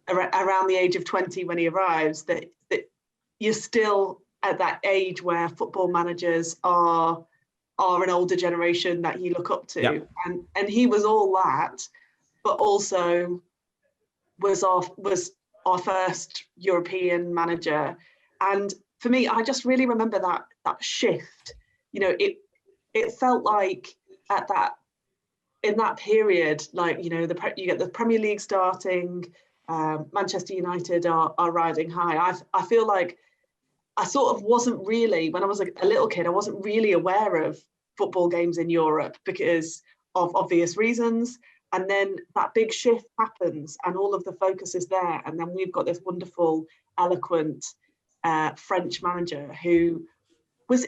around the age of 20 when he arrives, that you're still at that age where football managers are an older generation that you look up to. Yeah. And he was all that, but also was our first European manager. And for me, I just really remember that shift. It felt like in that period, like, you get the Premier League starting, Manchester United are riding high. I feel like I sort of wasn't really, when I was a little kid, I wasn't really aware of football games in Europe because of obvious reasons. And then that big shift happens and all of the focus is there. And then we've got this wonderful, eloquent French manager who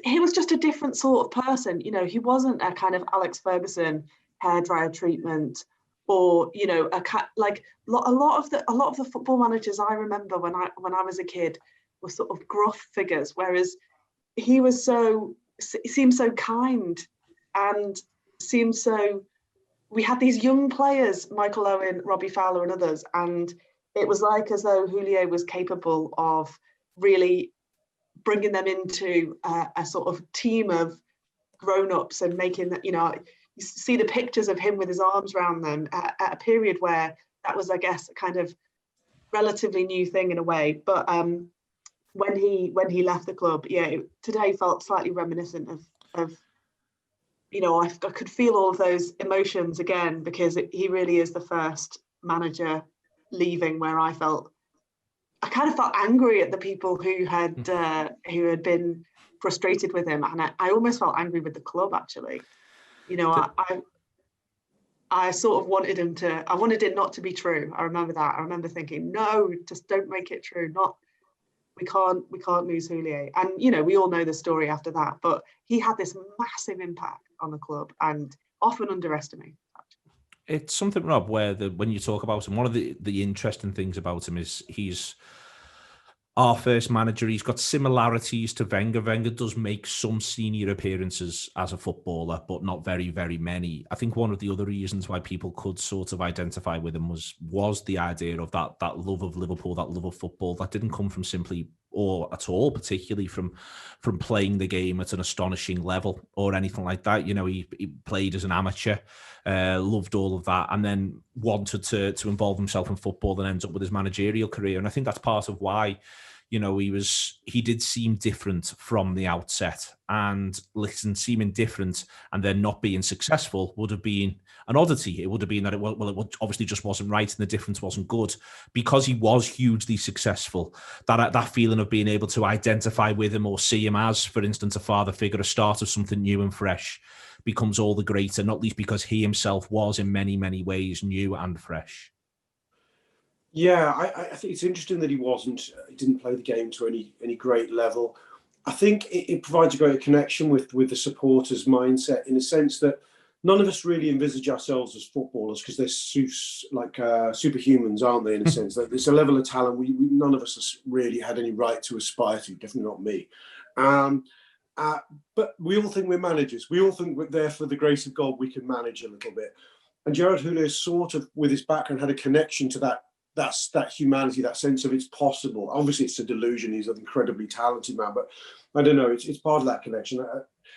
he was just a different sort of person. You know, he wasn't a kind of Alex Ferguson hairdryer treatment, or you know, a lot of the football managers I remember when I was a kid were sort of gruff figures, whereas he seemed so kind and seemed so. We had these young players, Michael Owen, Robbie Fowler, and others, and it was like as though Houllier was capable of really bringing them into a sort of team of grown-ups and making that, you know, you see the pictures of him with his arms around them at a period where that was, I guess, a kind of relatively new thing in a way. But when he left the club, today felt slightly reminiscent of you know, I could feel all of those emotions again, because he really is the first manager leaving where I kind of felt angry at the people who had been frustrated with him, and I almost felt angry with the club, actually. You know, I sort of wanted I wanted it not to be true. I remember that. I remember thinking, no, just don't make it true. We can't lose Houllier. And, you know, we all know the story after that, but he had this massive impact on the club and often underestimated. It's something, Rob, where when you talk about him, one of the interesting things about him is he's our first manager. He's got similarities to Wenger. Wenger does make some senior appearances as a footballer, but not very, very many. I think one of the other reasons why people could sort of identify with him was the idea of that love of Liverpool, that love of football that didn't come from simply or at all, particularly from playing the game at an astonishing level or anything like that. You know, he played as an amateur, loved all of that, and then wanted to involve himself in football and ends up with his managerial career. And I think that's part of why, you know, he did seem different from the outset. And listen, seeming different and then not being successful would have been an oddity. It would have been that it obviously just wasn't right and the difference wasn't good. Because he was hugely successful, that feeling of being able to identify with him or see him as, for instance, a father figure, a start of something new and fresh, becomes all the greater, not least because he himself was in many, many ways new and fresh. Yeah, I think it's interesting that he didn't play the game to any great level. I think it provides a great connection with the supporters' mindset, in a sense that none of us really envisage ourselves as footballers, because they're superhumans, aren't they, in a sense? That there's a level of talent none of us has really had any right to aspire to, definitely not me. But we all think we're managers. We all think we're there for the grace of God, we can manage a little bit. And Gerard Houllier sort of, with his background, had a connection to that humanity, that sense of it's possible. Obviously, it's a delusion. He's an incredibly talented man, but I don't know. It's part of that connection.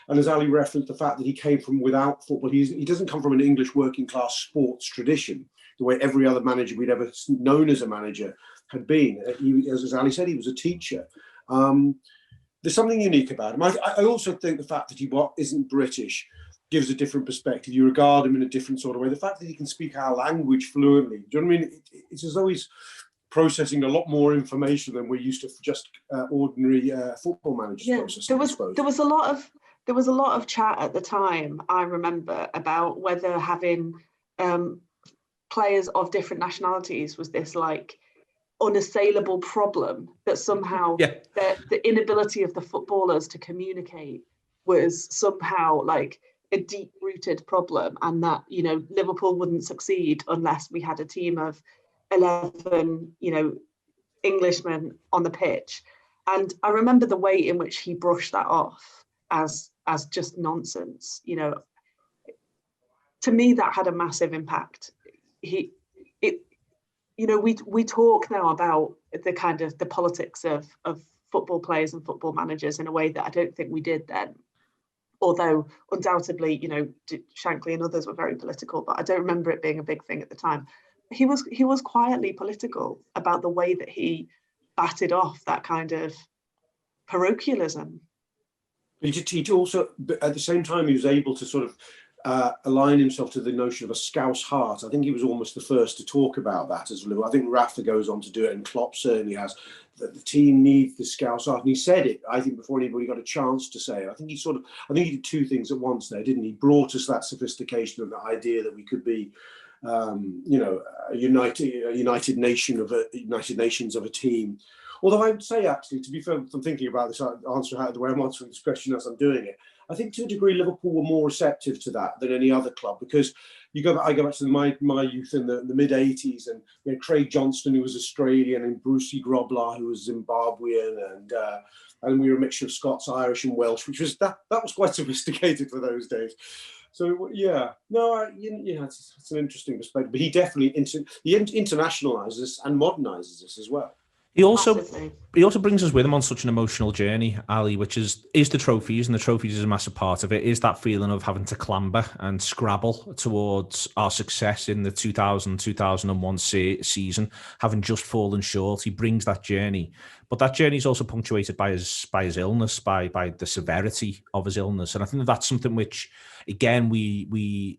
And as Ali referenced, the fact that he came from without football, he doesn't come from an English working class sports tradition, the way every other manager we'd ever known as a manager had been. As Ali said, he was a teacher. There's something unique about him. I also think the fact that he isn't British gives a different perspective. You regard him in a different sort of way. The fact that he can speak our language fluently, do you know what I mean? It's as though he's processing a lot more information than we're used to for just ordinary football managers. Yeah, there was a lot of chat at the time, I remember, about whether having players of different nationalities was this like unassailable problem, that somehow the inability of the footballers to communicate was somehow like a deep-rooted problem, and that, you know, Liverpool wouldn't succeed unless we had a team of 11, you know, Englishmen on the pitch. And I remember the way in which he brushed that off as just nonsense. You know, to me, that had a massive impact. We talk now about the kind of the politics of football players and football managers in a way that I don't think we did then. Although undoubtedly, you know, Shankly and others were very political, but I don't remember it being a big thing at the time. He was quietly political about the way that he batted off that kind of parochialism. He also, at the same time, he was able to sort of align himself to the notion of a Scouse heart. I think he was almost the first to talk about that as well. I think Rafa goes on to do it, and Klopp certainly has. That the team needs the Scouse heart, and he said it, I think, before anybody got a chance to say it. I think he did two things at once there, didn't he? He brought us that sophistication and the idea that we could be, a united Nations of a team, Although I would say, actually, to be fair, I'm thinking about this, the way I'm answering this question as I'm doing it, I think to a degree Liverpool were more receptive to that than any other club, because I go back to my youth in the mid '80s, and Craig Johnston, who was Australian, and Brucey Grobler, who was Zimbabwean, and we were a mixture of Scots, Irish, and Welsh, which was that was quite sophisticated for those days. So it's an interesting perspective. But he definitely internationalises this and modernises this as well. He also brings us with him on such an emotional journey, Ali, which is the trophies, and the trophies is a massive part of it. Is that feeling of having to clamber and scrabble towards our success in the 2000-2001 season, having just fallen short. He brings that journey, but that journey is also punctuated by his illness, by the severity of his illness, and I think that's something which, again, we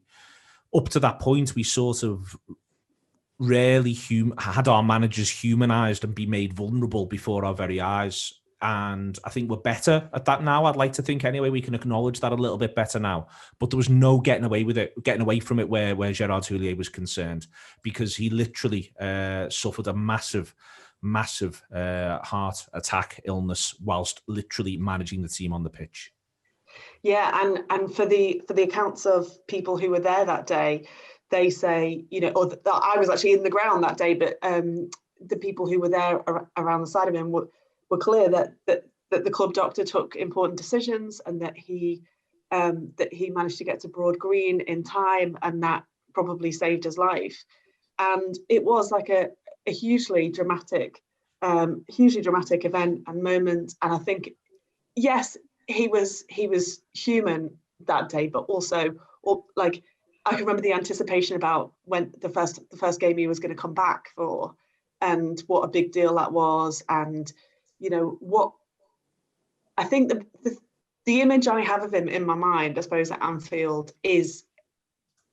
up to that point we sort of rarely had our managers humanised and be made vulnerable before our very eyes. And I think we're better at that now. I'd like to think anyway, we can acknowledge that a little bit better now. But there was no getting away from it where Gerard Houllier was concerned, because he literally suffered a massive heart attack illness whilst literally managing the team on the pitch. Yeah, and for the accounts of people who were there that day, they say, I was actually in the ground that day, but the people who were there around the side of him were clear that the club doctor took important decisions, and that he managed to get to Broad Green in time, and that probably saved his life. And it was like a hugely dramatic event and moment. And I think, yes, he was human that day, but also I can remember the anticipation about when the first game he was going to come back for, and what a big deal that was. And what I think the image I have of him in my mind, I suppose, at Anfield is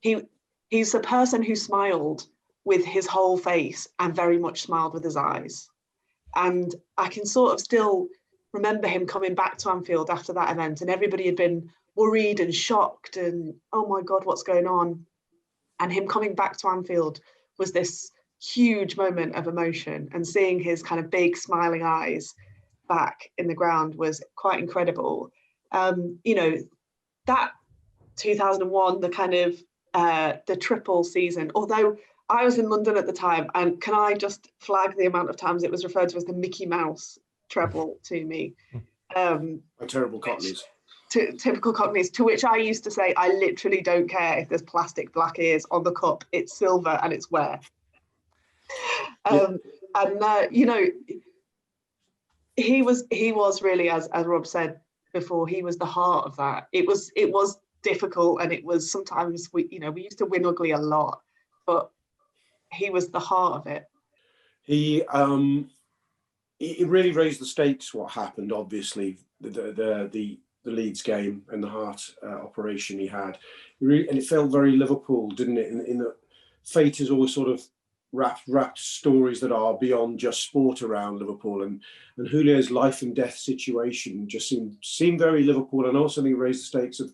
he's a person who smiled with his whole face and very much smiled with his eyes. And I can sort of still remember him coming back to Anfield after that event, and everybody had been worried and shocked and, oh my God, what's going on? And him coming back to Anfield was this huge moment of emotion, and seeing his kind of big smiling eyes back in the ground was quite incredible. That 2001, the kind of the triple season, although I was in London at the time, and can I just flag the amount of times it was referred to as the Mickey Mouse treble to me? Terrible Cockneys. Typical Cockneys, to which I used to say, I literally don't care if there's plastic black ears on the cup, it's silver and it's wear. He was really, as Rob said before, he was the heart of that. It was difficult, and it was sometimes we used to win ugly a lot, but he was the heart of it. It really raised the stakes. What happened, obviously, the Leeds game and the heart operation he had, and it felt very Liverpool, didn't it? In that fate is always sort of wrapped stories that are beyond just sport around Liverpool, and Houlier's life and death situation just seemed very Liverpool, and also I think raised the stakes of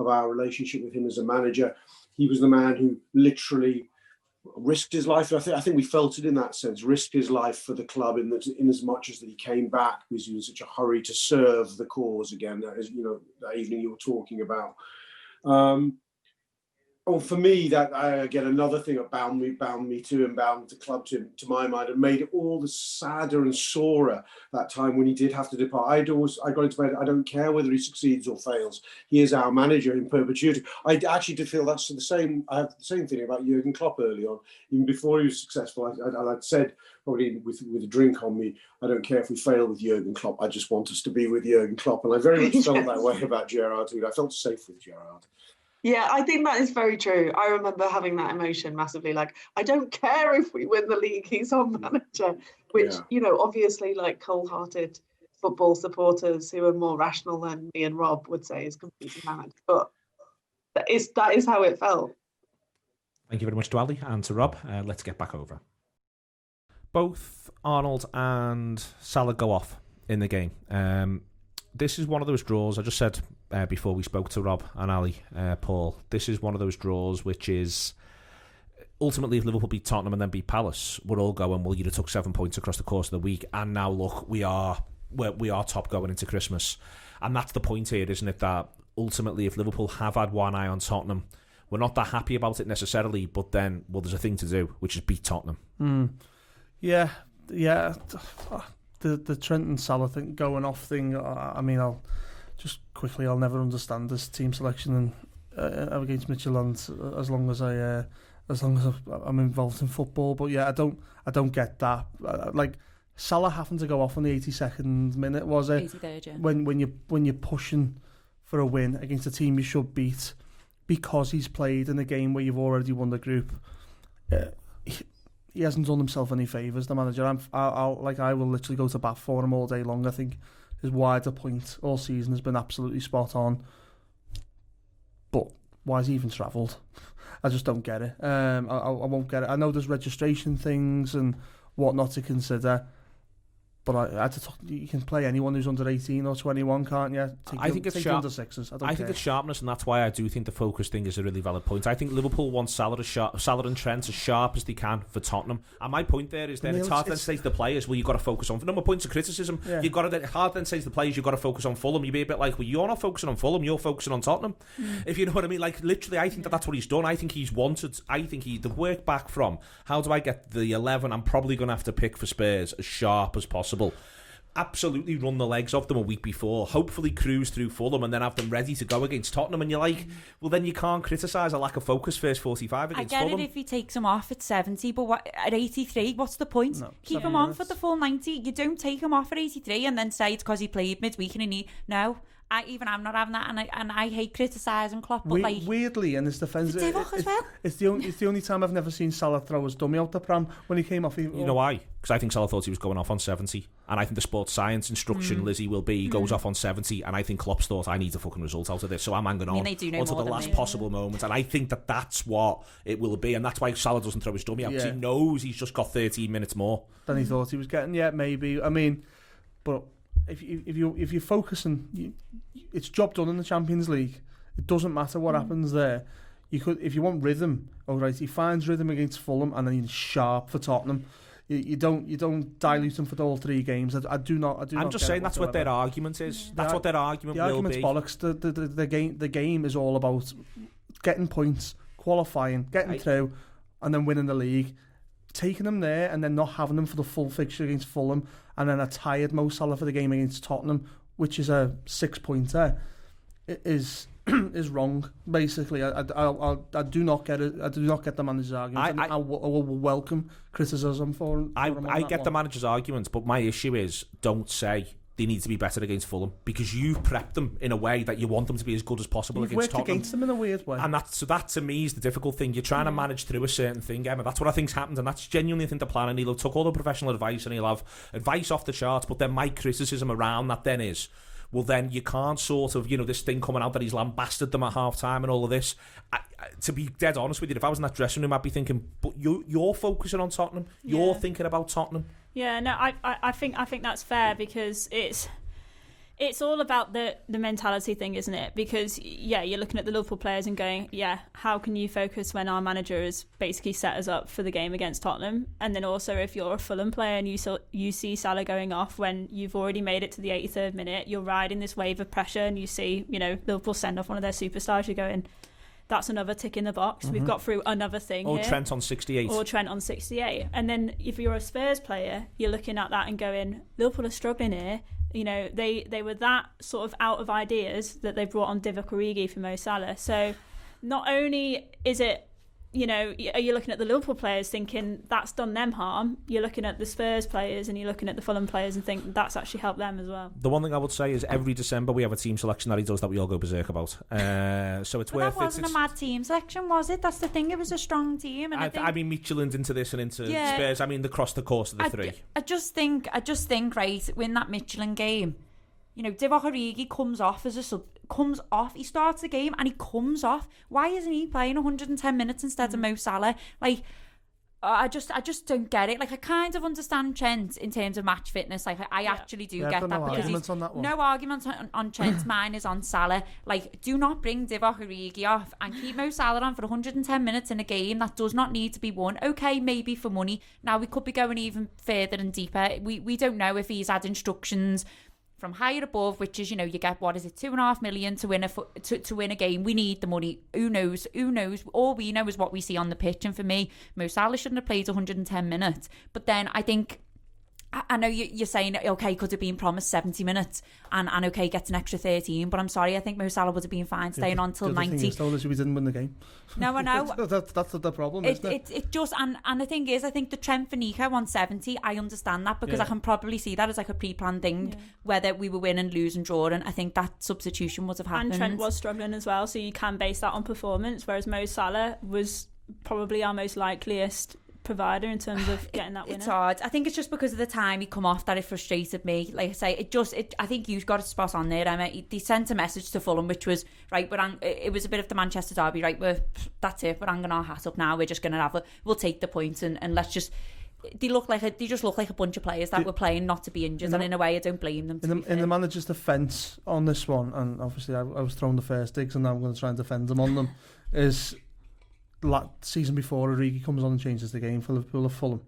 our relationship with him as a manager. He was the man who literally risked his life. I think we felt it in that sense. Risked his life for the club in as much as that he came back because he was in such a hurry to serve the cause again. As that evening you were talking about. For me, that again, another thing that bound me to and bound the club to my mind, and made it all the sadder and sorer that time when he did have to depart. I got into bed. I don't care whether he succeeds or fails. He is our manager in perpetuity. I actually did feel that's the same. I have the same feeling about Jurgen Klopp early on, even before he was successful. I'd said probably with a drink on me, I don't care if we fail with Jurgen Klopp. I just want us to be with Jurgen Klopp, and I very much felt that way about Gerard too. I felt safe with Gerard. Yeah, I think that is very true. I remember having that emotion massively. Like, I don't care if we win the league, he's our manager. Which, obviously, like cold-hearted football supporters who are more rational than me and Rob would say is completely mad. But that is how it felt. Thank you very much to Ali and to Rob. Let's get back over. Both Arnold and Salah go off in the game. This is one of those draws, I just said before we spoke to Rob and Ali, Paul, this is one of those draws which is, ultimately, if Liverpool beat Tottenham and then beat Palace, we're all going, well, you'd have took 7 points across the course of the week, and now look, we are top going into Christmas. And that's the point here, isn't it, that ultimately if Liverpool have had one eye on Tottenham, we're not that happy about it necessarily, but then, well, there's a thing to do, which is beat Tottenham. Yeah. The Trent and Salah going-off thing, I mean, I'll never understand this team selection and against Midtjylland as long as I'm involved in football. But yeah, I don't get that. Like Salah having to go off on the 82nd minute, was it? 83rd, yeah. When you're pushing for a win against a team you should beat because he's played in a game where you've already won the group. He hasn't done himself any favours, the manager. I will literally go to bat for him all day long. I think his wider point all season has been absolutely spot on. But why has he even travelled? I just don't get it. I won't get it. I know there's registration things and whatnot to consider, but you can play anyone who's under 18 or 21, can't you? I think it's under sixes. I think it's sharpness, and that's why I do think the focus thing is a really valid point. I think Liverpool want Salah and Trent as sharp as they can for Tottenham. And my point there is then it's hard to say to the players, well, you've got to focus on. No more points of criticism. Yeah. You've got to hard then say to the players, you've got to focus on Fulham. You'd be a bit like, well, you're not focusing on Fulham, you're focusing on Tottenham. If you know what I mean. Like literally, I think that's what he's done. I think he's wanted. I think the work back from how do I get the 11 I'm probably going to have to pick for Spurs as sharp as possible. Absolutely run the legs off them a week before, hopefully cruise through Fulham and then have them ready to go against Tottenham, and you're like, well, then you can't criticise a lack of focus first 45 against Fulham. I get it if he takes him off at 70, but at 83, what's the point? No, keep him on for the full 90. You don't take him off at 83 and then say it's because he played midweek and he need... No, I'm not having that, and I hate criticising Klopp, but weirdly, in his defence, it's the only time I've never seen Salah throw his dummy out the pram when he came off. You know why? Because I think Salah thought he was going off on 70, and I think the sports science instruction, Lizzie, will be he goes off on 70, and I think Klopp's thought I need a fucking result out of this, so I'm hanging on until the last possible moment, and I think that's what it will be, and that's why Salah doesn't throw his dummy out, because he knows he's just got 13 minutes more than he thought he was getting. Yeah, maybe. I mean, but if you're focusing, it's job done in the Champions League. It doesn't matter what happens there. You could, if you want rhythm, all right. He finds rhythm against Fulham, and then he's sharp for Tottenham. You don't dilute him for all 3 games. I do not. I'm just saying that's what their argument is. That's what their argument will be. The argument's bollocks. The game is all about getting points, qualifying, getting through, and then winning the league. Taking them there and then not having them for the full fixture against Fulham, and then a tired Mo Salah for the game against Tottenham, which is a 6-pointer, is wrong. Basically, I do not get it. I do not get the manager's argument. I will welcome criticism for I get the manager's arguments, but my issue is don't say they need to be better against Fulham, because you've prepped them in a way that you want them to be as good as possible against Tottenham. You've worked against them in a weird way. And that to me is the difficult thing. You're trying to manage through a certain thing, Emma. That's what I think's happened, and that's genuinely, I think, the plan. And he'll took all the professional advice, and he'll have advice off the charts, but then my criticism around that then is, well, then you can't sort of, this thing coming out that he's lambasted them at half-time and all of this. To be dead honest with you, if I was in that dressing room, I'd be thinking, but you're focusing on Tottenham. You're thinking about Tottenham. Yeah, no, I think that's fair, because it's all about the mentality thing, isn't it? Because, you're looking at the Liverpool players and going, how can you focus when our manager has basically set us up for the game against Tottenham? And then also, if you're a Fulham player and you see Salah going off when you've already made it to the 83rd minute, you're riding this wave of pressure, and you see, Liverpool send off one of their superstars, you're going, that's another tick in the box. We've got through another thing here. Trent on 68. Or Trent on 68. And then if you're a Spurs player, you're looking at that and going, Liverpool are struggling here. They were that sort of out of ideas that they brought on Divock Origi for Mo Salah. So not only is it, are you looking at the Liverpool players thinking that's done them harm, you're looking at the Spurs players and you're looking at the Fulham players and think that's actually helped them as well. The one thing I would say is every December we have a team selection that he does that we all go berserk about. So it's worth it. That wasn't a mad team selection, was it? That's the thing. It was a strong team. And I mean, Midtjylland into this and into Spurs. I mean, across the course of the 3. I just think, right, win that Midtjylland game. Divock Origi comes off as a sub. He starts the game and he comes off. Why isn't he playing 110 minutes instead of Mo Salah? Like, I just don't get it. Like, I kind of understand Trent in terms of match fitness. Like, I actually do get that. No arguments on that one. No arguments on Trent. Mine is on Salah. Like, do not bring Divock Origi off and keep Mo Salah on for 110 minutes in a game that does not need to be won. Okay, maybe for money. Now, we could be going even further and deeper. We don't know if he's had instructions from higher above, which is, you get, what is it, 2.5 million to win a game. We need the money. Who knows? All we know is what we see on the pitch. And for me, Mo Salah shouldn't have played 110 minutes. But then I think, I know you're saying, okay, could have been promised 70 minutes and okay, gets an extra 13, but I'm sorry, I think Mo Salah would have been fine staying on till 90. The thing is, we didn't win the game. No, I know. that's the problem, isn't it? It just, and the thing is, I think the Trent for Nico on 70, I understand that because I can probably see that as like a pre-planned thing, whether we were winning, losing, drawing. I think that substitution would have happened. And Trent was struggling as well, so you can base that on performance, whereas Mo Salah was probably our most likeliest provider in terms of getting that winner. It's hard. I think it's just because of the time he come off that it frustrated me. Like I say, I think you've got a spot on there, Emma. They sent a message to Fulham which was, right, it was a bit of the Manchester derby, right, that's it, we're hanging our hat up now, we're just going to we'll take the point and let's just, they just look like a bunch of players that were playing not to be injured, and in a way I don't blame them. In the manager's defence on this one, and obviously I was throwing the first digs and now I'm going to try and defend him on them, is season before Origi comes on and changes the game for Liverpool or Fulham.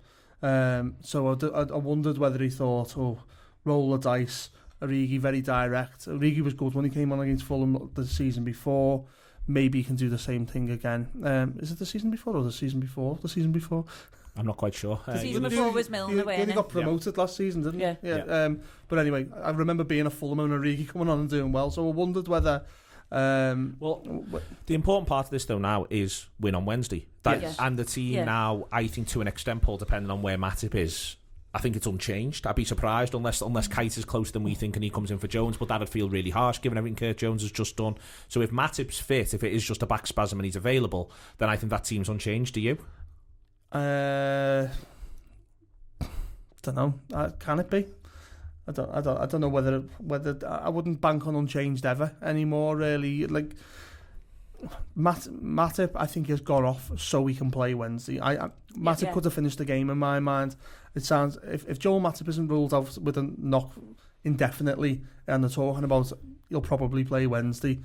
So I wondered whether he thought, roll the dice, Origi very direct. Origi was good when he came on against Fulham the season before. Maybe he can do the same thing again. Is it the season before or the season before? The season before? I'm not quite sure. The season before was Milner, He only got promoted last season, didn't he? Yeah. But anyway, I remember being a Fulham and Origi coming on and doing well, so I wondered whether... the important part of this though now is win on Wednesday. And the team now, I think to an extent, Paul, depending on where Matip is, I think it's unchanged. I'd be surprised unless Kite is closer than we think and he comes in for Jones, but that'd feel really harsh given everything Kurt Jones has just done. So if Matip's fit, if it is just a back spasm and he's available, then I think that team's unchanged. Do you? Don't know. Can it be? I don't know whether I wouldn't bank on unchanged ever anymore. Really, like Matip, I think has got off so he can play Wednesday. Matip could have finished the game in my mind. It sounds if Joel Matip isn't ruled out with a knock indefinitely, and they're talking about he'll probably play Wednesday,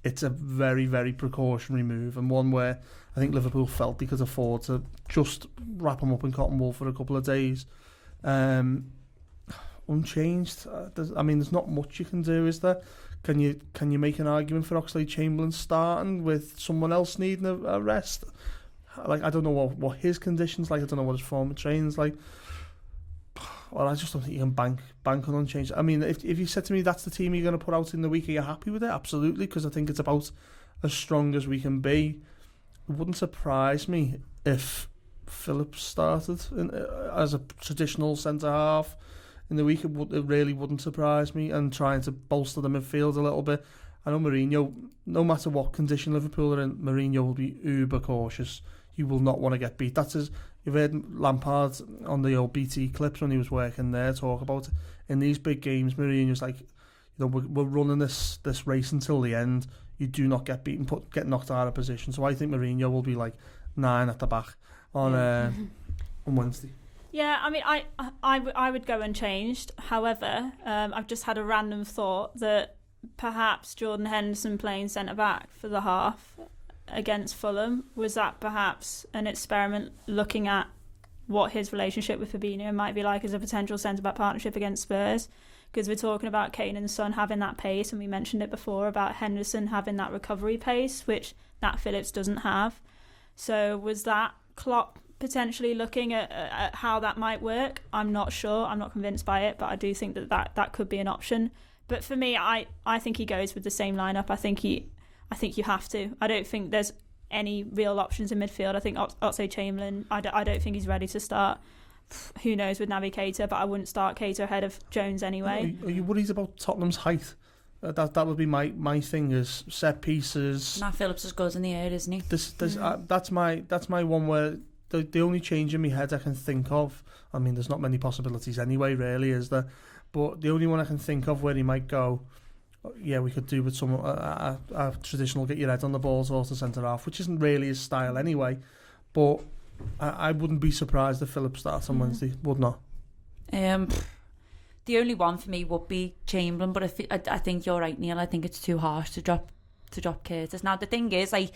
it's a very, very precautionary move, and one where I think Liverpool felt they could afford to just wrap him up in cotton wool for a couple of days. Unchanged. There's not much you can do, is there? Can you make an argument for Oxlade-Chamberlain starting with someone else needing a rest? Like, I don't know what his conditions like. I don't know what his form of training's like. Well, I just don't think you can bank on unchanged. I mean, if you said to me that's the team you're going to put out in the week, are you happy with it? Absolutely, because I think it's about as strong as we can be. It wouldn't surprise me if Phillips started as a traditional centre-half in the week. It really wouldn't surprise me, and trying to bolster the midfield a little bit. I know Mourinho, no matter what condition Liverpool are in, Mourinho will be uber cautious. You will not want to get beat. That's as you've heard Lampard on the old BT clips when he was working there talk about it. In these big games, Mourinho's like, we're running this race until the end. You do not get beaten, get knocked out of position. So I think Mourinho will be like 9 at the back on Wednesday. Yeah, I mean, I would go unchanged. However, I've just had a random thought that perhaps Jordan Henderson playing centre-back for the half against Fulham, was that perhaps an experiment looking at what his relationship with Fabinho might be like as a potential centre-back partnership against Spurs? Because we're talking about Kane and Son having that pace, and we mentioned it before about Henderson having that recovery pace, which Nat Phillips doesn't have. So was that Klopp potentially looking at how that might work? I'm not sure. I'm not convinced by it, but I do think that could be an option. But for me, I think he goes with the same lineup. I think you have to. I don't think there's any real options in midfield. I think Oxlade-Chamberlain, I don't think he's ready to start. Who knows with Naby Keita, but I wouldn't start Keita ahead of Jones anyway. Are you worried about Tottenham's height? That would be my thing, is set pieces. Nat Phillips is good in the air, isn't he? That's my one where the only change in my head I can think of, I mean, there's not many possibilities anyway, really, is there? But the only one I can think of where he might go, yeah, we could do with some a traditional get your head on the ball sort of centre half, which isn't really his style anyway. But I wouldn't be surprised if Phillips starts on Wednesday. Would not. The only one for me would be Chamberlain, but I think you're right, Neil. I think it's too harsh to drop Curtis. Now the thing is, like,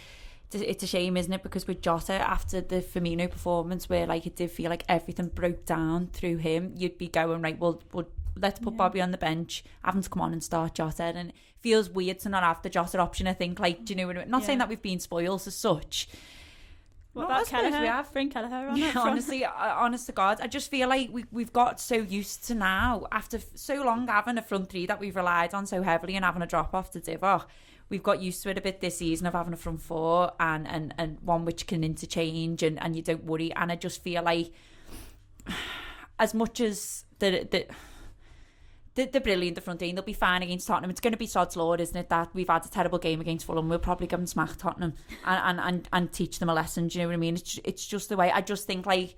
it's a shame, isn't it? Because with Jota, after the Firmino performance, where like it did feel like everything broke down through him, you'd be going, right, well let's put Bobby on the bench, have him to come on and start Jota. And it feels weird to not have the Jota option, I think. Like, do you know what I mean? Not saying that we've been spoiled as such. What about Kelleher? We have bring Kelleher on. Honestly, honest to God, I just feel like we've got so used to now, after so long having a front three that we've relied on so heavily and having a drop off to Divock, we've got used to it a bit this season of having a front four and one which can interchange and you don't worry. And I just feel like, as much as they're brilliant, the front three, and they'll be fine against Tottenham. It's going to be sod's law, isn't it, that we've had a terrible game against Fulham. We'll probably come and smack Tottenham and teach them a lesson. Do you know what I mean? It's just the way. I just think, like,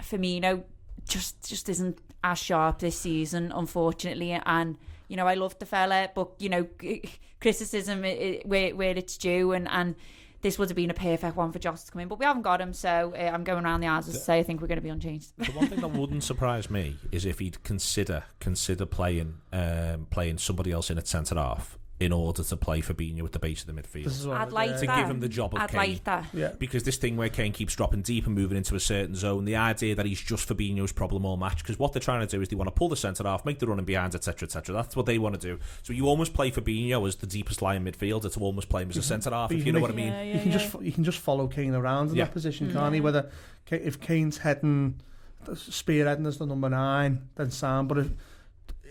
Firmino just isn't as sharp this season, unfortunately. And, you know, I love the fella, but, you know, criticism where it's due, and this would have been a perfect one for Joss to come in, but we haven't got him, so I'm going around the houses to say I think we're going to be unchanged. The one thing that wouldn't surprise me is if he'd consider playing somebody else in at centre half in order to play Fabinho at the base of the midfield. I'd like to that. Give him the job of Kane. I'd like that. Yeah. Because this thing where Kane keeps dropping deep and moving into a certain zone, the idea that he's just Fabinho's problem all match, because what they're trying to do is they want to pull the centre half, make the running behind, etc., etc. That's what they want to do. So you almost play Fabinho as the deepest line midfielder to almost play him as a centre half, if you know what I mean. You can just follow Kane around in that position, can't he? Whether if Kane's spearheading as the number 9, then Sam. But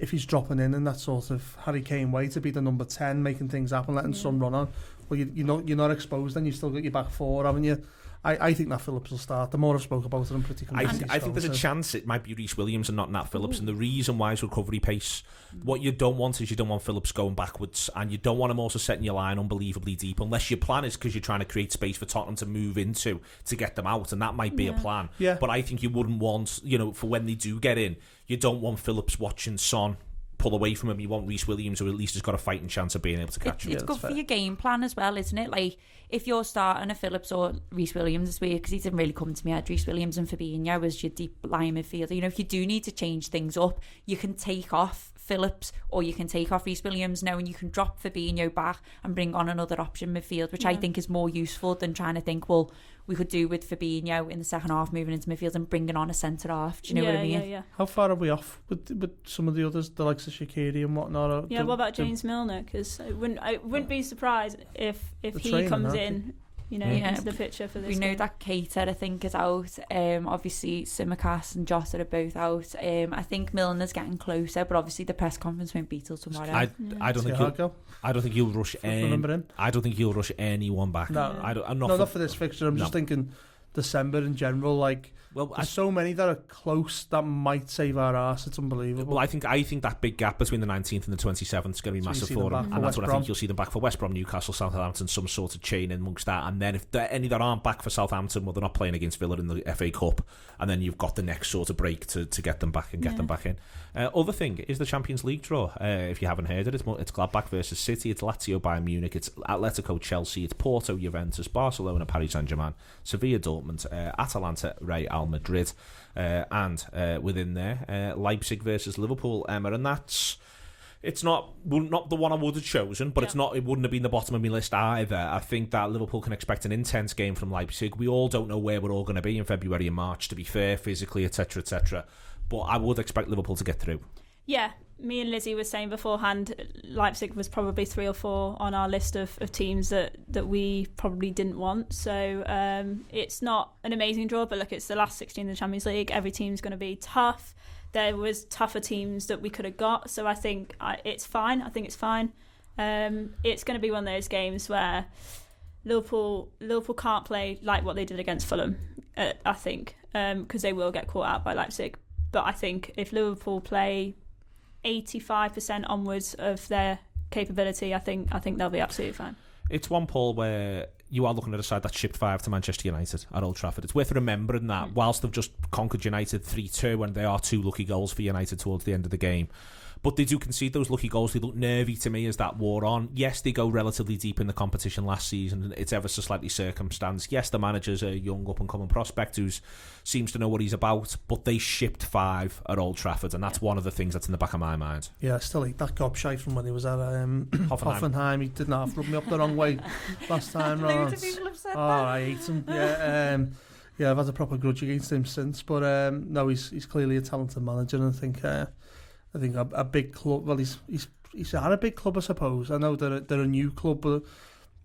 if he's dropping in that sort of Harry Kane way to be the number 10, making things happen, letting Son run on, well, you're not exposed, then you've still got your back four, haven't you? I think Nat Phillips will start. The more I've spoke about it, I'm pretty convinced. I think there's a chance it might be Reece Williams and not Nat Phillips. And the reason why is recovery pace. What you don't want is you don't want Phillips going backwards, and you don't want him also setting your line unbelievably deep, unless your plan is because you're trying to create space for Tottenham to move into to get them out, and that might be a plan. Yeah. But I think you wouldn't want, for when they do get in, you don't want Phillips watching Son pull away from him. You want Reece Williams, who at least has got a fighting chance of being able to catch him. It's good for your game plan as well, isn't it? Like, if you're starting a Phillips or Reece Williams this week, because he didn't really come to me, I had Reece Williams and Fabinho as your deep line midfielder. If you do need to change things up, you can take off Phillips or you can take off Reece Williams now, and you can drop Fabinho back and bring on another option midfield, which I think is more useful than trying to think, well, we could do with Fabinho in the second half moving into midfield and bringing on a centre half. Do you know what I mean? Yeah. How far are we off with some of the others, the likes of Shaqiri and whatnot? What about James Milner? Because I wouldn't be surprised if he comes in, into the picture for this. We know game. that Keita, I think, is out. Obviously, Tsimikas and Jota are both out. I think Milner's getting closer, but obviously the press conference won't be till tomorrow. I don't think he'll rush. I don't think he'll rush anyone back. No, not for this fixture. I'm just thinking December in general. Like, there's so many that are close that might save our arse. It's unbelievable. Well, I think that big gap between the 19th and the 27th is going to be massive for them, and that's what I think you'll see them back for West Brom, Newcastle, Southampton, some sort of chain in amongst that. And then if there are any that aren't back for Southampton, well, they're not playing against Villa in the FA Cup, and then you've got the next sort of break to get them back and get them back in. Other thing is the Champions League draw. If you haven't heard it, it's Gladbach versus City, it's Lazio Bayern Munich, it's Atletico Chelsea, it's Porto Juventus, Barcelona Paris Saint-Germain, Sevilla Dortmund, Atalanta Real Madrid, and within there Leipzig versus Liverpool, Emma, and it's not the one I would have chosen, but it wouldn't have been the bottom of my list either. I think that Liverpool can expect an intense game from Leipzig. We all don't know where we're all going to be in February and March, to be fair, physically, etc., etc. But I would expect Liverpool to get through. Yeah, me and Lizzie were saying beforehand, Leipzig was probably 3 or 4 on our list of teams that we probably didn't want. So it's not an amazing draw, but look, it's the last 16 in the Champions League. Every team's going to be tough. There was tougher teams that we could have got, so I think it's fine. I think it's fine. It's going to be one of those games where Liverpool can't play like what they did against Fulham, I think, because they will get caught out by Leipzig. But I think if Liverpool play 85% onwards of their capability, I think they'll be absolutely fine. It's one, Paul, where you are looking at a side that shipped 5 to Manchester United at Old Trafford. It's worth remembering that whilst they've just conquered United 3-2, and they are 2 lucky goals for United towards the end of the game, But they do concede those lucky goals. They look nervy to me as that wore on. Yes, they go relatively deep in the competition last season. It's ever so slightly circumstanced. Yes, the manager's a young up-and-coming prospect who seems to know what he's about, but they shipped 5 at Old Trafford, and that's one of the things that's in the back of my mind. Yeah, I still hate that gobshite from when he was at Hoffenheim. He didn't half rub me up the wrong way last time round. Loads of people have said that. I hate him. Yeah, I've had a proper grudge against him since. But no, he's clearly a talented manager, and I think a big club. Well, he's at a big club, I suppose. I know they're a new club, but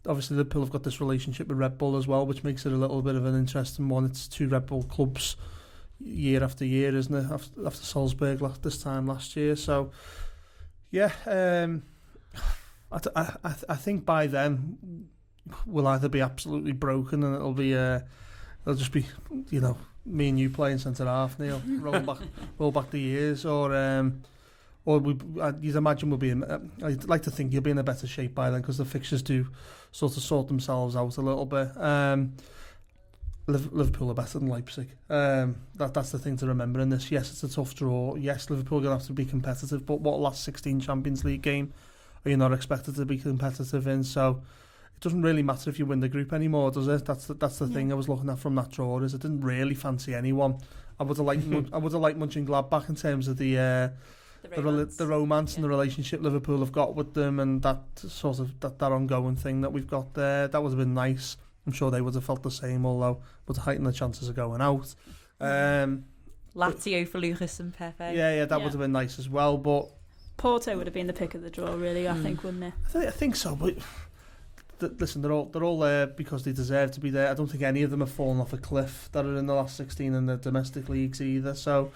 obviously Liverpool have got this relationship with Red Bull as well, which makes it a little bit of an interesting one. It's 2 Red Bull clubs year after year, isn't it? After Salzburg this time last year. So yeah, I think by then we'll either be absolutely broken and it'll just be, you know, me and you playing centre half, Neil, roll back the years, or you'd imagine we'll be in. I'd like to think you'll be in a better shape by then because the fixtures do sort of sort themselves out a little bit. Liverpool are better than Leipzig. That's the thing to remember in this. Yes, it's a tough draw. Yes, Liverpool are going to have to be competitive, but what last 16 Champions League game are you not expected to be competitive in? So it doesn't really matter if you win the group anymore, does it? That's the thing I was looking at from that draw. Is I didn't really fancy anyone. I would have liked Mönchengladbach in terms of the romance and the relationship Liverpool have got with them, and that sort of that ongoing thing that we've got there. That would have been nice. I'm sure they would have felt the same, although would heighten the chances of going out. Lazio for Lucas and Pepe. Yeah, that would have been nice as well. But Porto would have been the pick of the draw, really. I think, wouldn't it? I think so. But listen, they're all there because they deserve to be there. I don't think any of them have fallen off a cliff that are in the last 16 in the domestic leagues either. So.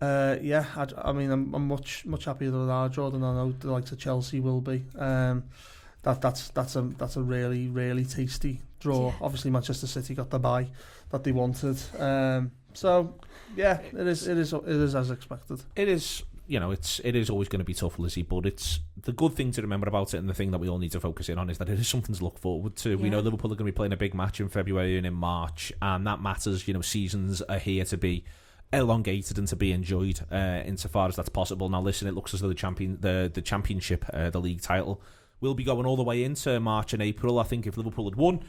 I mean, I'm much happier with our draw than I know the likes of Chelsea will be. That's a really, really tasty draw. Yeah. Obviously, Manchester City got the bye that they wanted. So yeah, it is as expected. It is. You know, it is always going to be tough, Lizzie, but it's the good thing to remember about it, and the thing that we all need to focus in on is that it is something to look forward to. Yeah. We know Liverpool are going to be playing a big match in February and in March, and that matters. You know, seasons are here to be elongated and to be enjoyed insofar as that's possible. Now listen, it looks as though the championship, the league title, will be going all the way into March and April. I think if Liverpool had won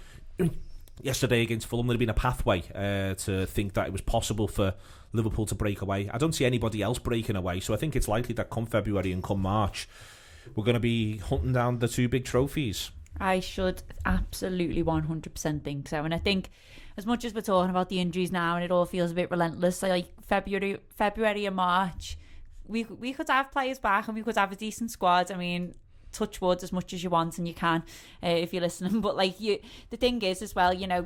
yesterday against Fulham, there'd have been a pathway to think that it was possible for Liverpool to break away. I don't see anybody else breaking away, so I think it's likely that come February and come March we're going to be hunting down the 2 big trophies. I should absolutely 100% think so. And I think as much as we're talking about the injuries now and it all feels a bit relentless, like February and March, we could have players back and we could have a decent squad. I mean, touch wood as much as you want and you can if you're listening. But like the thing is as well, you know,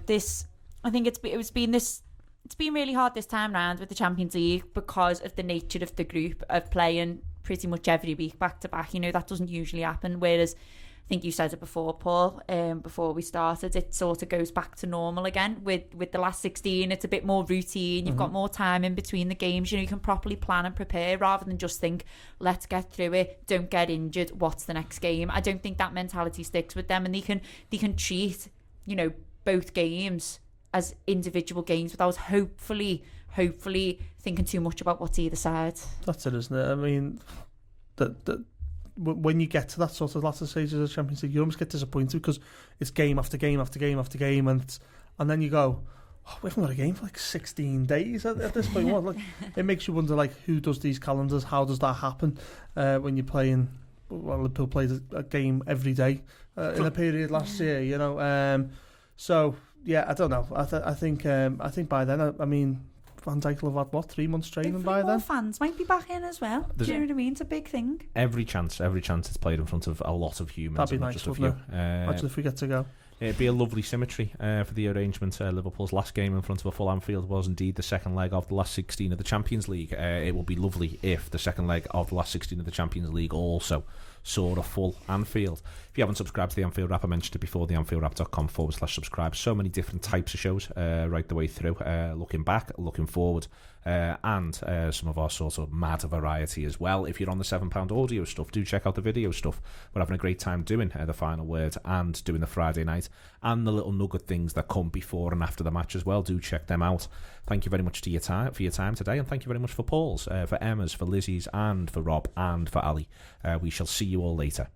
I think it's been really hard this time round with the Champions League because of the nature of the group of playing pretty much every week back to back. You know, that doesn't usually happen. Whereas I think you said it before, Paul, before we started, it sort of goes back to normal again. With the last 16, it's a bit more routine. You've got more time in between the games. You know, you can properly plan and prepare rather than just think, let's get through it, don't get injured, what's the next game? I don't think that mentality sticks with them, and they can treat, you know, both games as individual games without hopefully thinking too much about what's either side. That's it, isn't it? I mean, when you get to that sort of latter stages of the Champions League, you almost get disappointed because it's game after game after game after game, and then you go, oh, we haven't got a game for like 16 days at this point. What? Like, it makes you wonder, like, who does these calendars? How does that happen when you're playing? Well, Liverpool played a game every day in a period last year, you know. So yeah, I don't know. I think by then, I mean, Van Dijk will have had 3 months training by then. Fans might be back in as well. Do you know what I mean? It's a big thing. Every chance it's played in front of a lot of humans. That'd be nice, wouldn't it? Imagine if we get to go. It'd be a lovely symmetry for the arrangement. Liverpool's last game in front of a full Anfield was indeed the second leg of the last 16 of the Champions League. It would be lovely if the second leg of the last 16 of the Champions League also saw a full Anfield. If you haven't subscribed to the Anfield Wrap, I mentioned it before, theanfieldwrap.com/subscribe. So many different types of shows right the way through, looking back, looking forward, and some of our sort of mad variety as well. If you're on the £7 audio stuff, do check out the video stuff. We're having a great time doing the final word and doing the Friday night night, and the little nugget things that come before and after the match as well. Do check them out. Thank you very much for your time today, and thank you very much for Paul's, for Emma's, for Lizzie's, and for Rob, and for Ali. We shall see you all later.